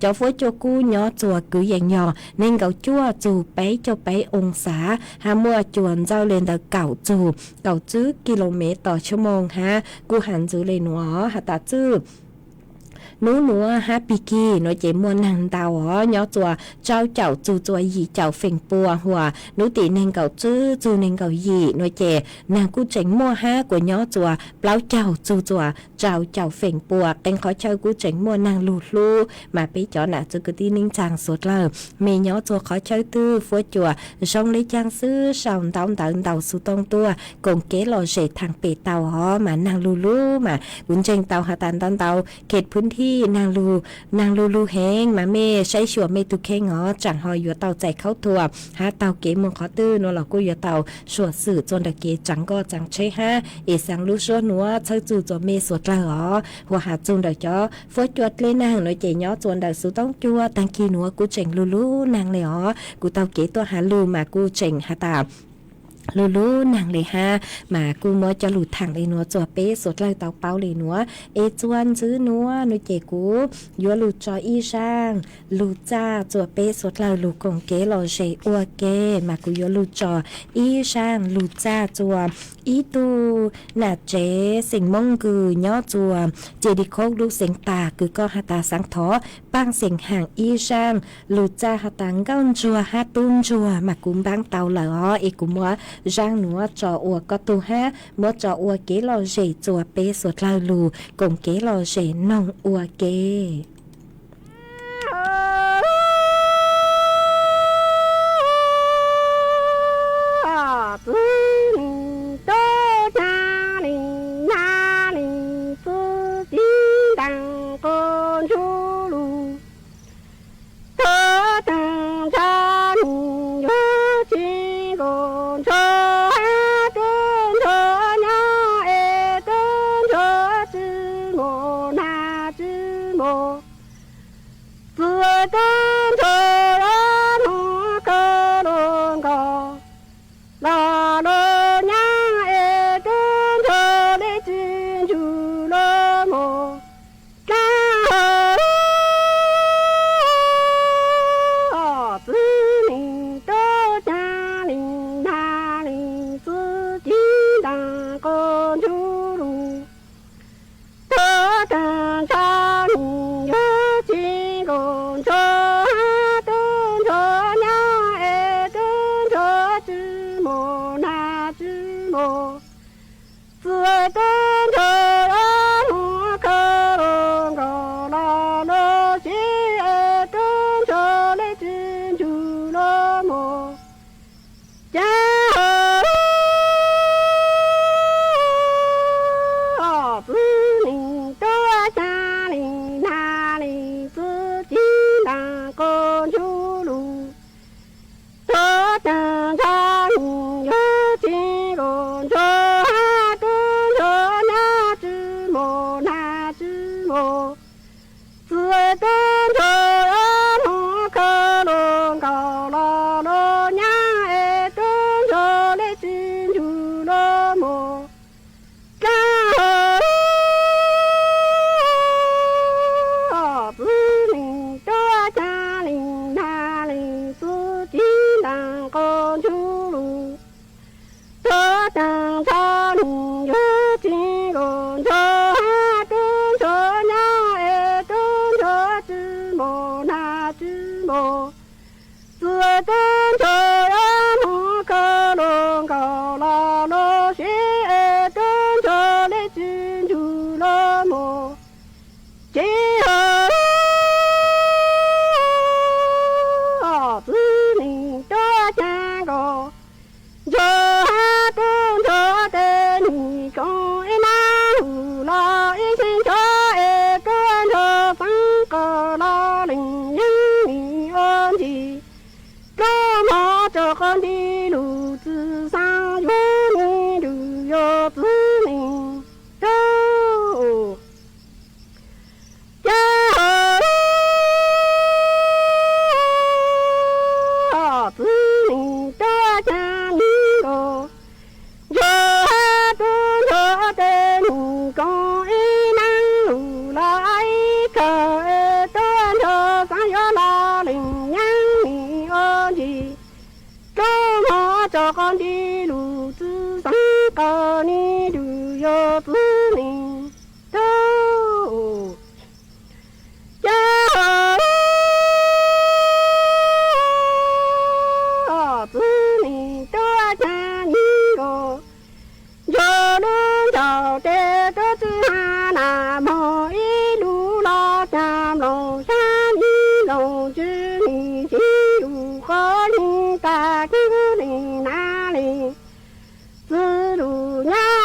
จอฟัวจัวกูย่อจัวกืออย่างย่อเนงเก่าจั่วจูเป้เจ้าเป้องศาหามัวจวนเจ้าเลนเดอเก่าจูเก่าจื้อกิโลเมตรต่อชั่วโมงฮะกูหันจื้อเลนัวหาตาจื้อนัวฮาปิกี้หน่วยเจมวนนางดาวอ๋อย่อจัวเจ้าเจ้าจูจัวหยีเจ้าเฟ่งปัวหัวนุติเนงเก่าจื้อจูเนงเก่าหยีหน่วยเจนางกูเจ๋งมัวฮากว่าย่อจัวเปล่าเจ้าจูจัวเจ้าเฟ่งปัวเต็งขอเจ้ากูเจ๋งมัวนางลูมาไปจอหน่ะจือกตีนิ่งจางสดเลยเมย่อจัวขอเจ้าตื้อฟัวจัวช่องเลยจางซื้อช่องเต่าสุตองตัวกงเก๋หล่อเฉดทางเปเต่าอ๋อมานางลูมากุนเจ๋งเต่าหาตันเต่าเขตพื้นที่นางลูแหงมาเมใช้ชัวเมตุเคงอ๋อจังหอยอยู่เตาใจเข้าทัวหาเตาเก๋มงขอตื้อนัวหลอกกูอยู่เตาสวดสื่อจนตะเกจังก็จังใช่ฮะสังลูชัวนัวเธอจู่จเมสวดละอ๋อหัวหาจุนเดจอฟัวจวดเลยนางหน่อยเจย่อจวนเดสุต้องจัวตังกีนัวกูเจ๋งลูนางเลยอ๋อกูเตาเก๋ตัวหาลูมากูเจ๋งหาตา ลูลูนางเลยฮะมากูมอจะหลุดทางเลยนัวจัวเป๊สดเลยเตาเป้าเลยนัวเอจวนซื้อนัวนุเจกูยัวหลุดจออีช่างหลุดจ้าจัวเป๊สดเลยหลุดกงเกลอเชอัวเกมากูยัวหลุดจออีช่างหลุดจ้าจัวอีตูน่ะเจสิงมงกือย่อจัวเจดิโคกลูกเสียงตาคือก็หาตาสังทอปังเสียงห่างอีช่างหลุดจ้าหาตังก้อนจัวหาตุ้นจัวมากุมบังเตาเหล่อเอกุมัวGiang núa cho ua có tu ha mua cho ua kế lò rể chùa bê suốt lao lù cùng kế lò rể nòng ua kế cho con đi lù tư sáng con đi lù yo tư mình đâu cha tư mình đâu cha đi go yo lu chào tê tê tư ha na mo y lu lo cha lo sa ni lo chư ni chi lu có ni ta cứ ni na ni tư lu nha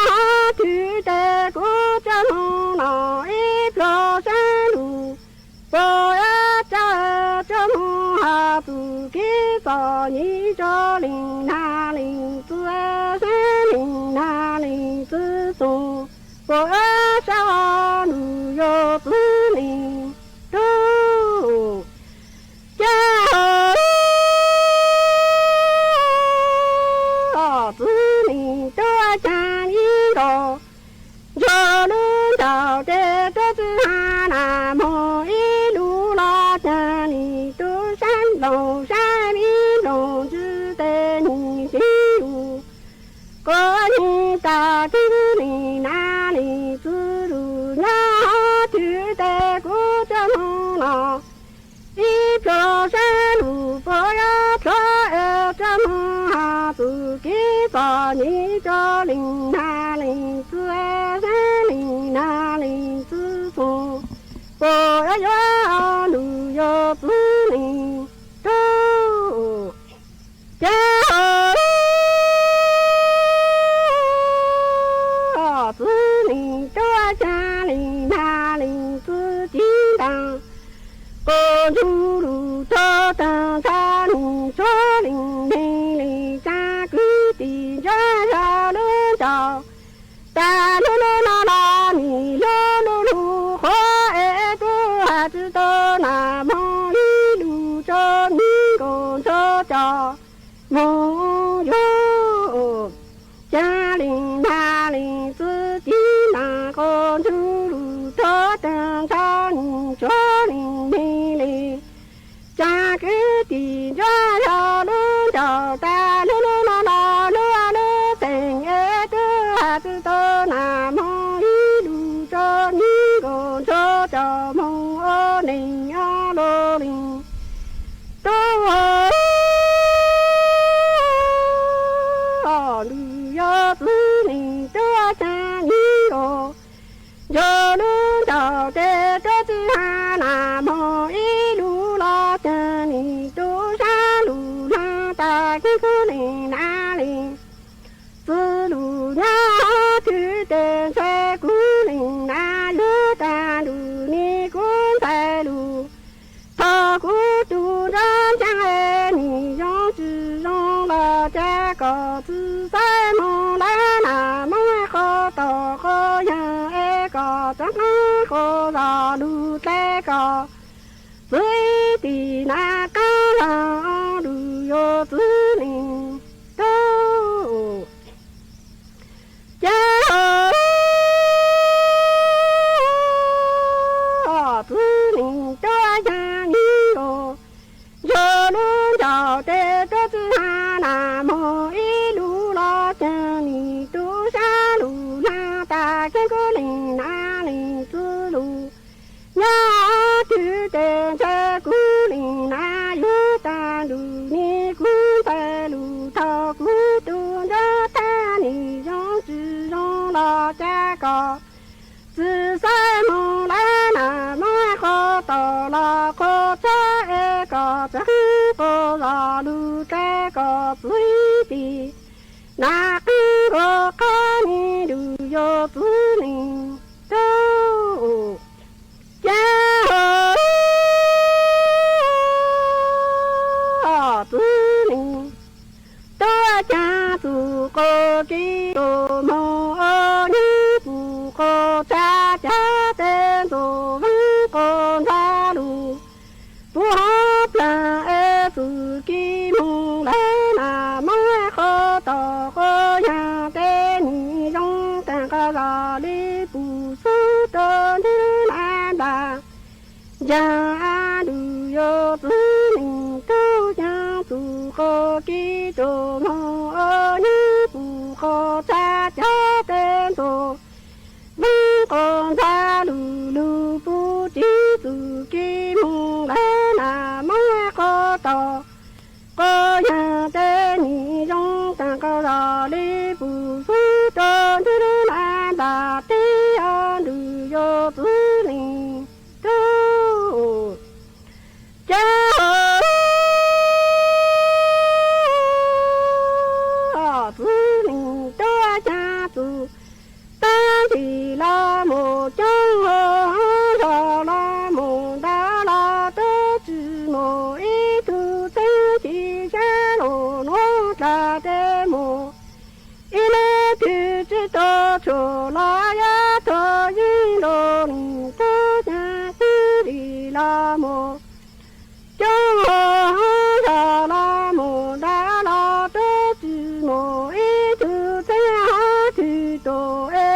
chư tê của cha mo na y lo sa lu bo ya cha cha mo ha tu ki sa ni cho linh na linh tư sa linh na linh tư tu bo ya cha lu yo tư linh tu cha tư yo lu chào tê tê tê ha na mô y lu la cha ni tu san long san mi long chư tê ni xí u có ni ta tu ni na ni tu lu na tu tê cu cha mô na y pro san lu po ya cho e cha mô ha tu ki pa ni cho linh na linh tu e san linh na linh tu so po ya ya lu yo tu linh tu ya tu linh tu cha linh na linh tu chi đăng cô chú lu cho ta cha linh cho linh linh linh cha cứ tìm ra ra lớn chào ta lu lu la la ni lu lu lu khó e tu ha tu to na mô đi lu cho ni con cho cho mô yo cha linh na linh tu chi na con chú lu cho ta cha linh cho linh linh linh cha cứ tìm ra ra lớn chào ta lu lu la la lu lu tình e tu ha tu to na mô y lu cho ni con cho cho mô o ninh a lô linh tu o lu yo tu linh tu cha ni o yo lu chào tê tê tê ha na mô y lu la cha ni tu sa lu na ta ki ku ni na li tu lu na tu tê se ku ni na lu ta lu ni ku ta lu ta ku tu ran cha e ni yo zhi rong la cha ko tu sai mo la na mo ko to ko ya e ko ta ko ra lu te ko với tì na ca la lu yo tu linh tu cha tu linh tu cha ni yo yo lu chào tê tê tê ha na mô y lu la cha ni tu sa lu na ta ke ko linh na linh tu lu ya tu tê cha ku linh na yu ta lu ni ku ta lu ta ku tu ra ta ni yo zhi rong la cha ko zhi sai mo la na ma ko to la ko cha e ko cha ko la lu ta ko pui ti na ku ko ka ni lu yo tu ni tu cha tu ni tu cha tu ko ki tu mo ni tu ko cha cha tên tu vu con cha lu tu hop la e tu ki mo la na ma ko to ko ya te ni rong ta ka la li pu su to ni la ba ya du yo tu ni tu ya tu ko ki tu mo ni pu ko cha cha tên tu vu con cha lu lu pu ti tu ki mo la na ma ko to ko ya te ni rong ta ka la li pu su to ni la ba ti a lu yo tu ni tu cha tu ni tu cha tu ta thì la mô trong ho la mô đa la tê chư mô y tu tê chi cha lô nô ta tê mô y lê tu chư tô chô la ya tô y lô ni tê cha tê đi la mô trong ho la mô đa la tê chư mô y tu tê ha tu tô e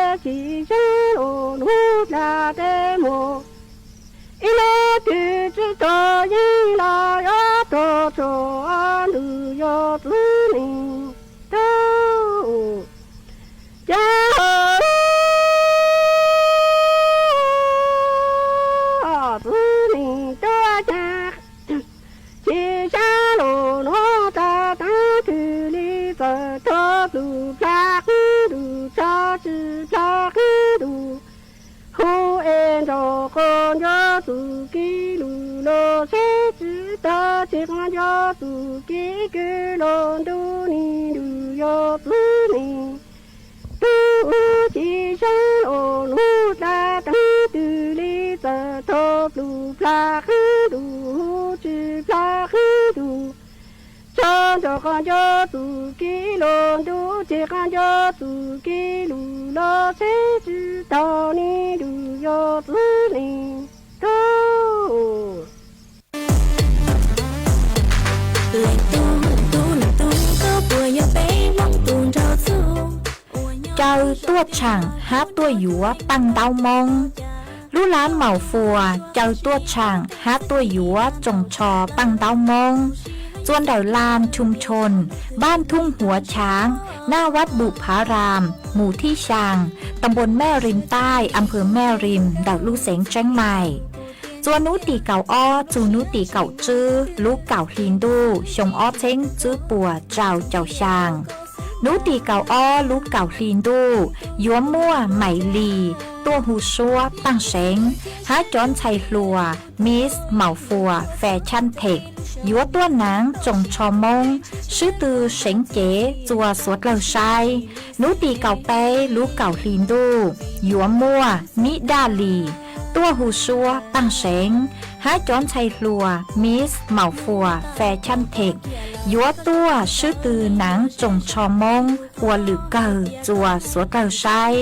只怕黑度。呼延着看着自己路了，谁知道这看着自己个人都你路要自命。都几生哦路在等独立在头路怕黑路只怕黑路。唱着看着自己路都只看着自己路了，谁知道你路要自命都。Chơi tua chẳng hát tua dúa tăng đau mông. Lũ lán màu phùa chơi tua chẳng hát tua dúa trồng trò tăng đau mông. ส่วนเดาลานชุมชนบ้านทุ่งหัวช้างหน้าวัดบุพารามหมู่ที่ชางตำบลแม่ริมใต้อำเภอแม่ริมดาวลูเสงเชียงใหม่จวนนุตีเก่าอ้อจูนุตีเก่าจื้อลูกเก่าฮินดูชงอ้อเช้งจื้อปัวเจ้าเจ้าชางนุตีเก่าอ้อลูกเก่าฮินดูยัวมั่วไหมลีตัวหูซัวตั้งเสงหาจอนชัยลัวมิสเหมาฟัวแฟชั่นเทคยัวตัวหนังจงชอมงชื่อตือเสงเก๋จัวสวดเหล่าชายนุตีเก่าเป้ลูกเก่าฮินดูยัวมั่วมิดาลีตัวหูซัวตั้งเสงหาจอนชัยลัวมิสเหมาฟัวแฟชั่นเทคยัวตัวชื่อตือหนังจงชอมงหัวหรือเก่าจัวสวดเหล่าชาย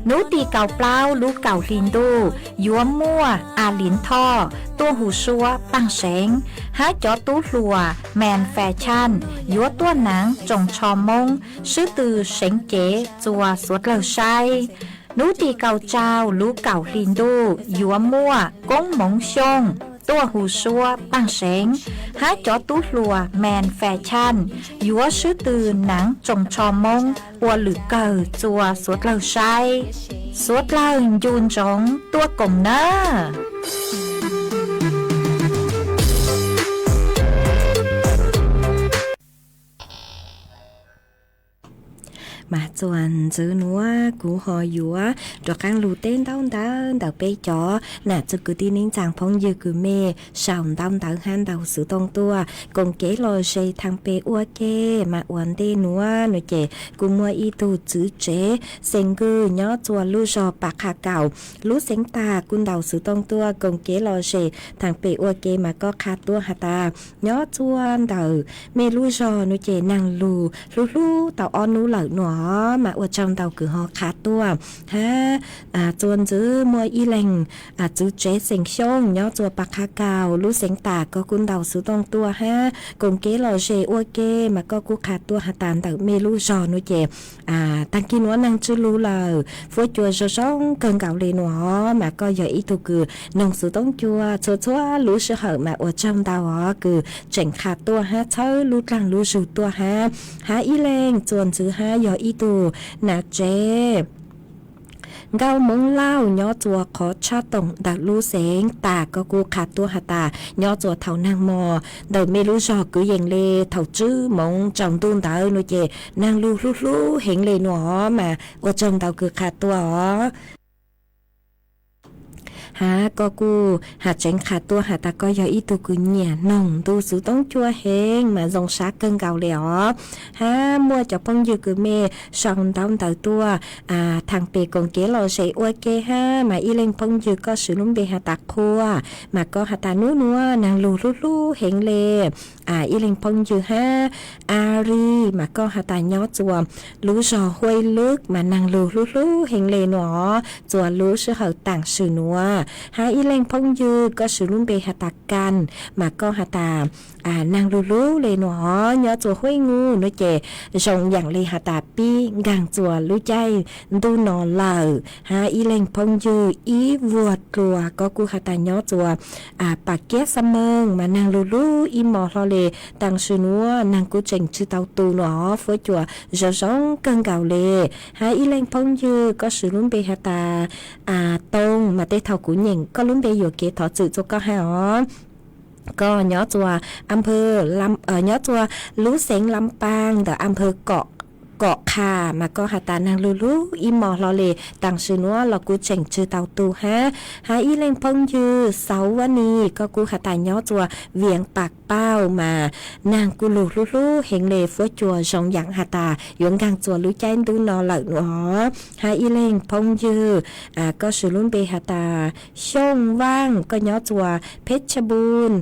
นูตีเก่าเปล่าลูกเก่าลินดูยัวมั่วอาลินท่อตัวหูซัวปังเสงหาจอตู้ลัวแมนแฟชั่นยัวตัวหนังจงชอมงชื่อตือเสงเก๋จัวสวดเหล่าชายนูตีเก่าเจ้าลูกเก่าลินดูยัวมั่วก้งหมงชงตัวหูซัวปังเสงหาจอตู้ลัวแมนแฟชั่นยัวชื่อตือหนังจงชอมงอัวหรือเก่าจัวสวดเหล่าชายสวดเหล่ายูนจงตัวกงเนอmà chuẩn giữ núa cú hò dúa cho các lù tên đau đau đau bê chó nà cho cứ tin nín chàng phong như cứ mê sòng đau đau han đau sự tông tua cùng kế lò dây thằng bê ua kê mà uốn tê núa nội chế cú mua y tu chữ chế sen cư nhó chùa lú giò bạc hà cào lú sen ta cun đau sự tông tua cùng kế lò dây thằng bê ua kê mà có khát tua hà ta nhó chùa đau mê lú giò nội chế nàng lù lú lú tàu on nú lợn nọ mà ở trong tàu cứ họ khá tua ha chuồn giữ mua y lành giữ chế sinh xong nhớ chùa bạc hà cào lú sinh tà có cún đầu sứ tông tua ha cùng kế lò dê ua kê mà có cú khá tua hà tàn tàu mê lú giò nuôi chè tăng kia nó năng chú lú lờ phố chùa gió sống cơn gạo lì nó mà có giờ ý tu cứ nông sứ tông chùa chùa chùa lú sư hở mà ở trong tàu họ cứ chỉnh khá tua ha chơi lú lăng lú sứ tua ha y lành chuồn giữ ha giờ ý tu nà chế gao mông lao nhỏ chùa khó cha tổng đặc lú sén tà có cô khát tua hà tà nhỏ chùa thảo nàng mò đầu mê lú giò cứ dành lê thảo chữ mông trong tuôn tao nuôi chè nàng lú lú lú hiện lê nó mà ở trong tao cứ khát tua há có cô há tránh khá tua há ta có giờ ít tu cứ nhẹ nồng tu sử tông chua hên mà dòng sát cơn gạo lẻo há mua cho phong dư cứ mê xong tao tao tua thằng bè còn kế lò sẽ ok ha mà y lên phong dư có sử dụng bè há ta khua mà có há ta núa núa nàng lù lú lú hẹn lê y lên phong dư ha ari mà có há ta nhó chùa lú giò huay lướt mà nàng lù lú lú hẹn lê nó chùa lú sư hậu tảng sử núa há y lên phong dư có sử dụng bề hạt tạc can mà có hạt tà nàng lú lú lê nó nhớ chùa huế ngu nó chè rộng dạng lê hạt tà pi gàng chùa lú chay tu nó lờ há y lên phong dư ý vượt lùa có cu hạt tà nhớ chùa bà kết sa mơn mà nàng lú lú y mò lo lê tăng sử núa nàng cố trình chư tàu tu nó với chùa rõ rõng cơn gạo lê há y lên phong dư có sử dụng bề hạt tà tông mà tê thảo của nhìn có lúc bây giờ kế thọ sự cho có hai có nhỏ chùa âm phơ nhớ chùa lú sén lâm pang ở âm phơ cọ เกาะคามาก็หาตานางลูลูอีหมอลอเลต่างชื่อนัวเรากูเจ๋งชื่อเตาตูฮะหาอีเล่งพงยือเสาวันนี้ก็กูหาตาย่อจัวเวียงปากเป้ามานางกูลูลูเฮงเลฟัวจัวชงหยางหาตาหยงกางจัวรู้ใจดูนอเหล่าหนอหาอีเล่งพงยือก็ชื่อลุ่นเบหาตาช่องว่างก็ย่อจัวเพชรบูรณ์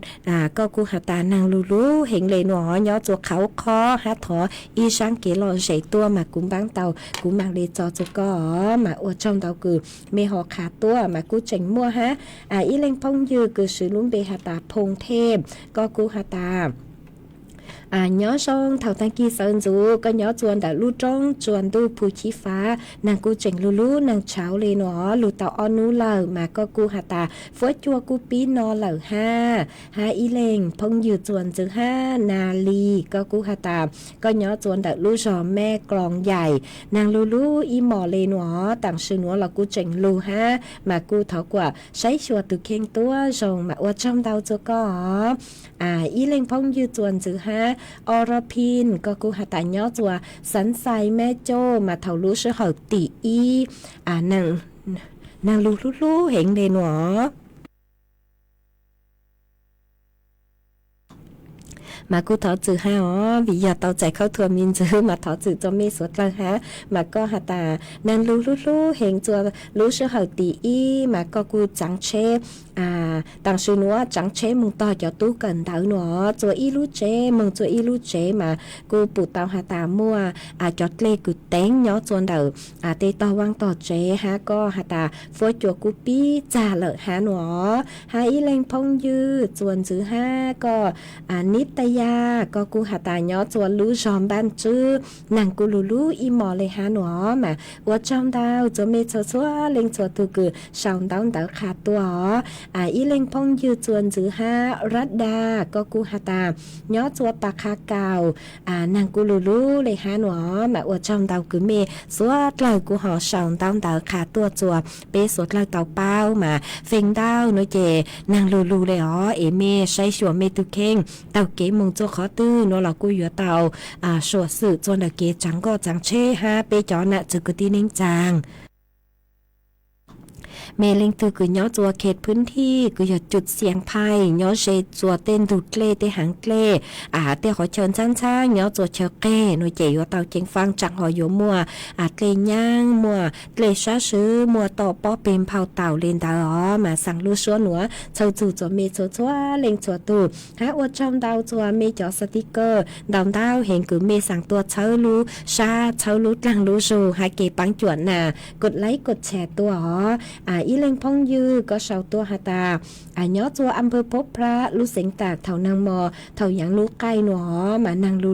ก็กูหาตานางลูลูเฮงเลหนอย่อจัวเขาคอหาถออีช่างเกลอใส่ตัวมากุ้มบ้างเตากุ้มบางเลจอจุก็มาอวดช่องเตาคือเมหอขาตัวมากูเจ๋งมั่วฮะอีเล่งพงยือคือชื่อลุ่นเบหาตาพงเทพก็กูหาตาnhớ song thảo tăng kỳ sơn dù có nhớ chuồn đã lưu trong chuồn tu phù chi phá nàng cu chỉnh lưu lưu nàng cháo lên nó lưu tạo on nu lờ mà có cu hà tà phối chua cu pí no lờ ha y lên phong dư chuồn chữ ha nà li có cu hà tà có nhớ chuồn đã lưu giò me còng dài nàng lưu lưu y mò lên nó tặng sư nó là cu chỉnh lưu ha mà cu thảo quả sấy chua từ khen tua rồi mà ở trong đầu cho có y lên phong dư chuồn chữ haอรพินก็กูหาตาย่อจัวสันไซแม่โจมาเท่ารู้ชื่อเหาตีอีนางลูเห็นเลยหนอmà cô thọ chữ ha vì giờ tao chạy khâu thừa miên chữ mà thọ chữ cho mê suốt là ha mà có hạt ta nàng lu hiện chùa lu sư hậu tỷ y mà có cô trắng chế tàng sư nữa trắng chế mừng to cho tú cần đảo nữa chùa y lu chế mừng chùa y lu chế mà cô phụ tao hạt ta mua cho lê cứ tén nhỏ chuồn đảo tê to vang to chế ha có hạt ta phối chùa cô pi trả lợi ha nữa ha y lên phong dư chuồn chữ ha có nít tayก็กูหาตาย่อจวนรู้จอมบ้านจื้อนางกูรู้อีหมอเลยฮะหนอมาว่าจอมดาวจะไม่ชัวเล็งชัวตัวคือสาวดาวดาวขาดตัวอีเล็งพงยืดจวนจื้อฮะรัดดาก็กูหาตาย่อจวนปากคาเก่านางกูรู้เลยฮะหนอมาว่าจอมดาวคือเมสวดเลยกูหอสาวดาวดาวขาดตัวจัวเปสวดเลยเต่าเป้ามาเฟงดาวน้อยเจนางรู้เลยเอเมใช้ชัวเมตุเข่งเต่าเก๋มงcho khó tư nó là cô yếu tàu sổ sự cho là kế trắng có trắng chê ha bê chó nạ chứ cứ tin ninh chàng เมลิงตือคือย้อจัวเขตพื้นที่คือหยดจุดเสียงภัยย้อเชจัวเต้นดูดเกลเตหางเกลเตขอเชิญช่างย้อจัวเชเก้หน่วยเจียวเตาเจงฟังจังหอยมัวเกลย่างมัวเกลชาซื้อมัวต่อป้อเป็นเผาเต่าเลนดาวมาสั่งลูชัวหนัวเชาจู่จัวเมชัวเล็งจัวตูฮะอวดจอมดาวจัวเมจอสติกเกอร์ดาวเห็นคือเมสั่งตัวเชาลูชาเชาลูลังลูชูฮะเกปังจวนน่ะกดไลค์กดแชร์ตัวอีเล็งพงยือก็เสาตัวหาตาย้อจัวอำเภอพบพระลูเสียงตากเท่านางมอเท่าอย่างลูกไก่หนอมานางลู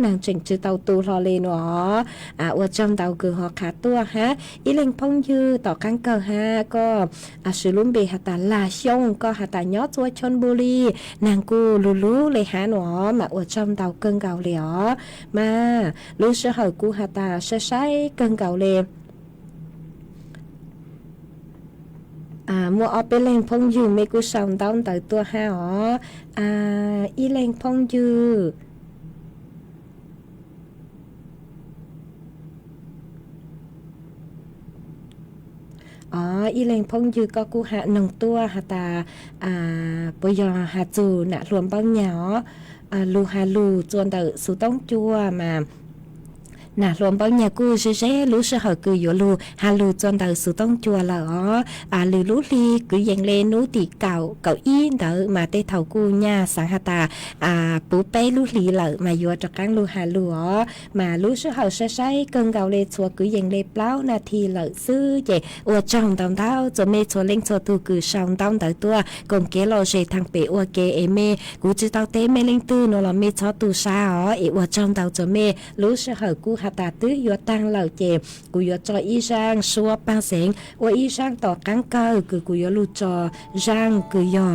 นางเจิงจือเตาตูรอเลหนอว่าจอมเตาคือหอขาตัวฮะอีเล็งพงยือต่อข้างเกอฮะก็สือลุ่มเบหาตาลาชงก็หาตาย้อจัวชนบุรีนางกูลูเลยหาหนอมาว่าจอมเตาเกิงเก่าเหลียวมาลูเสือเหอกูหาตาใช้เกิงเก่าเลยมัวเอาไปเล่งพงยูไม่กูสาวดาวแต่ตัวห้าอีเล่งพงยูอีเล่งพงยูก็กูหาหนึ่งตัวหาตาปยหาจูน่ะรวมบ้างเหนียวลูหาลูจวนแต่สูต้องจัวมาน่ะรวมบางอย่างกูเจ๊รู้สึกเหอะคืออยู่ลูฮาลูจนเดาสุต้องจัวละหรือรู้ลีคือยังเลนูตีเก่าอีเดามาเตเท่ากูเนี่ยสังหตาปูเป้รู้ลีละมาอยู่จากกังลูฮาลูมารู้สึกเหอะใช้เกินเก่าเลยชัวคือยังเลเปล่านาทีละซื้อเจอวดจองตอนเท้าจะไม่ชัวเล่งชัวตูคือสาวตอนเดาตัวกงเกลเจทางเปอวเกเอเมกูจะเต้าเต้ไม่เล่งตื้อนอละไม่ชอตูซาอวดจองเดาจะไม่รู้สึกเหอะกูหาตาตื้อยัวตังเหล่าเจกูยัวจออีจางชัวปังเสงว่าอีจางต่อกังเกอคือกูยัวลูจอจางคือยัว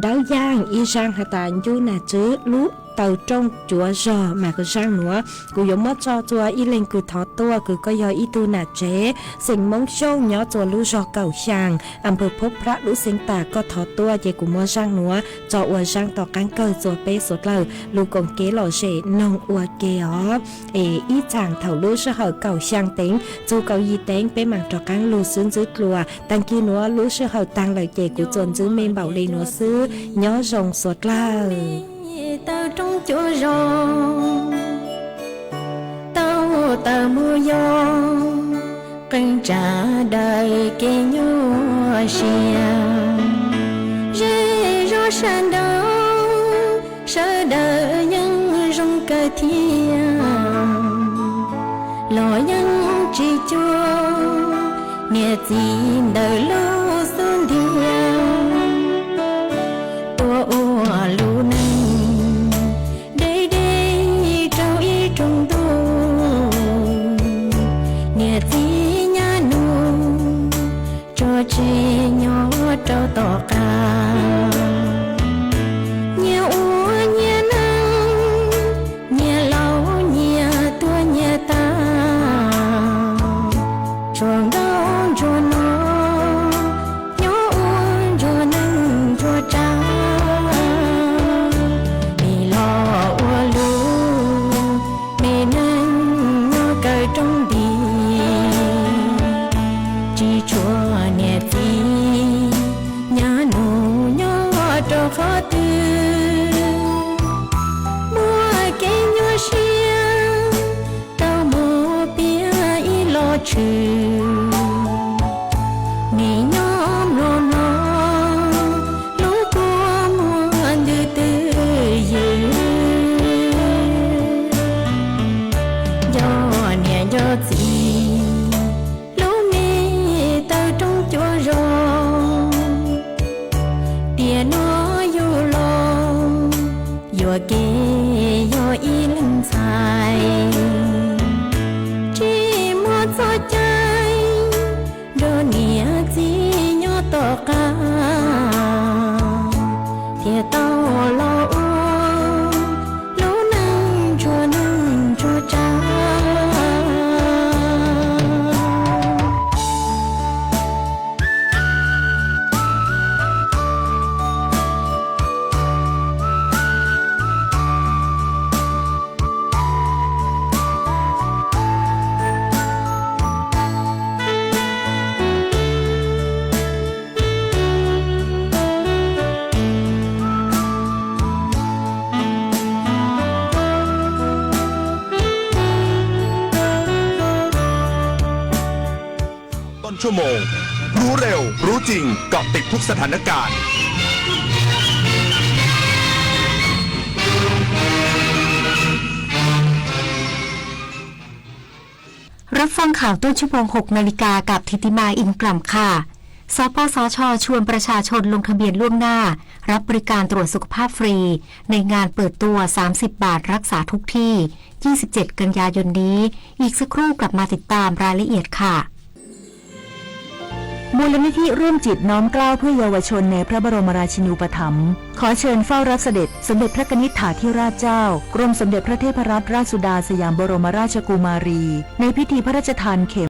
ดาวย่างอีจางหาตาอยู่น่ะจื้อลุ tàu trong chúa giò mà cứ sang nữa cứ giống mất cho chúa y lên cứ thọ tua cứ có giờ y tu nà chế sinh mong show nhỏ chúa lú giò cầu sang âm bờ phúcพระรู้สิงตาก็ถอดตัวเจกุมัวช่างหนัวจออวช่างต่อการเกิดตัวเป๊ะสุดเลยลูกงเก๋หล่อเฉนองอวเก๋อ๋ออีจางเถาลูกเสเหอเก่าช่างเต็งจูเก่ายีเต็งเป๊ะหมักต่อการลูกซื้อซื้อกลัวตังกี้หนัวลูกเสเหอตังเลยเจกุจนซื้อเมนเบาเลยหนัวซื้อย่อรองสุดเลยtao trong chỗ rong tao tao mưa gió canh trả đời kê nhua xiang rê rô san đâu sợ đời nhân rong cơ thiên lo nhân chỉ chua nghe tin đời lâu xuân thiên tua ua lu nâng đây đây trâu y trong tu nghe tí nhà nu cho chê nhỏ trâu tỏ ca nhà ua nhà nâng nhà lâu nhà tua nhà ta chuồng đâu chuồng nó nhỏ ua chuồng nâng chuồng trắng trong đi chỉ chúa nhẹ tí nhà nụ nhỏ cho khó tư mua cái nhỏ xiang tao mua bia y lo trừ nỉ nhóm lo nó lúc qua mua từ từ dư cho gì lúc mi tao trong chỗ rong tiền nó vô lòng vô kê vô y lên dài chỉ một giọt trái rồi nghĩa gì nhỏ to cả thì tao lo lúc nâng cho tráiชั่วโมงรู้เร็วรู้จริงเกาะติดทุกสถานการณ์รับฟังข่าวต้นชั่วโมง 6 นาฬิกากับธิติมาอินกล่ำค่ะสปสช.ชวนประชาชนลงทะเบียนล่วงหน้ารับบริการตรวจสุขภาพฟรีในงานเปิดตัว30 บาทรักษาทุกที่27 กันยายนนี้อีกสักครู่กลับมาติดตามรายละเอียดค่ะมูลนิธิร่วมจิตน้อมเกล้าเพื่อเยาวชนในพระบรมราชินูปถัมภ์ขอเชิญเฝ้ารับเสด็จสมเด็จพระนิษฐาธิราชเจ้ากรมสมเด็จพระเทพรัตนราชสุดาสยามบรมราชกุมารีในพิธีพระราชทานเข็ม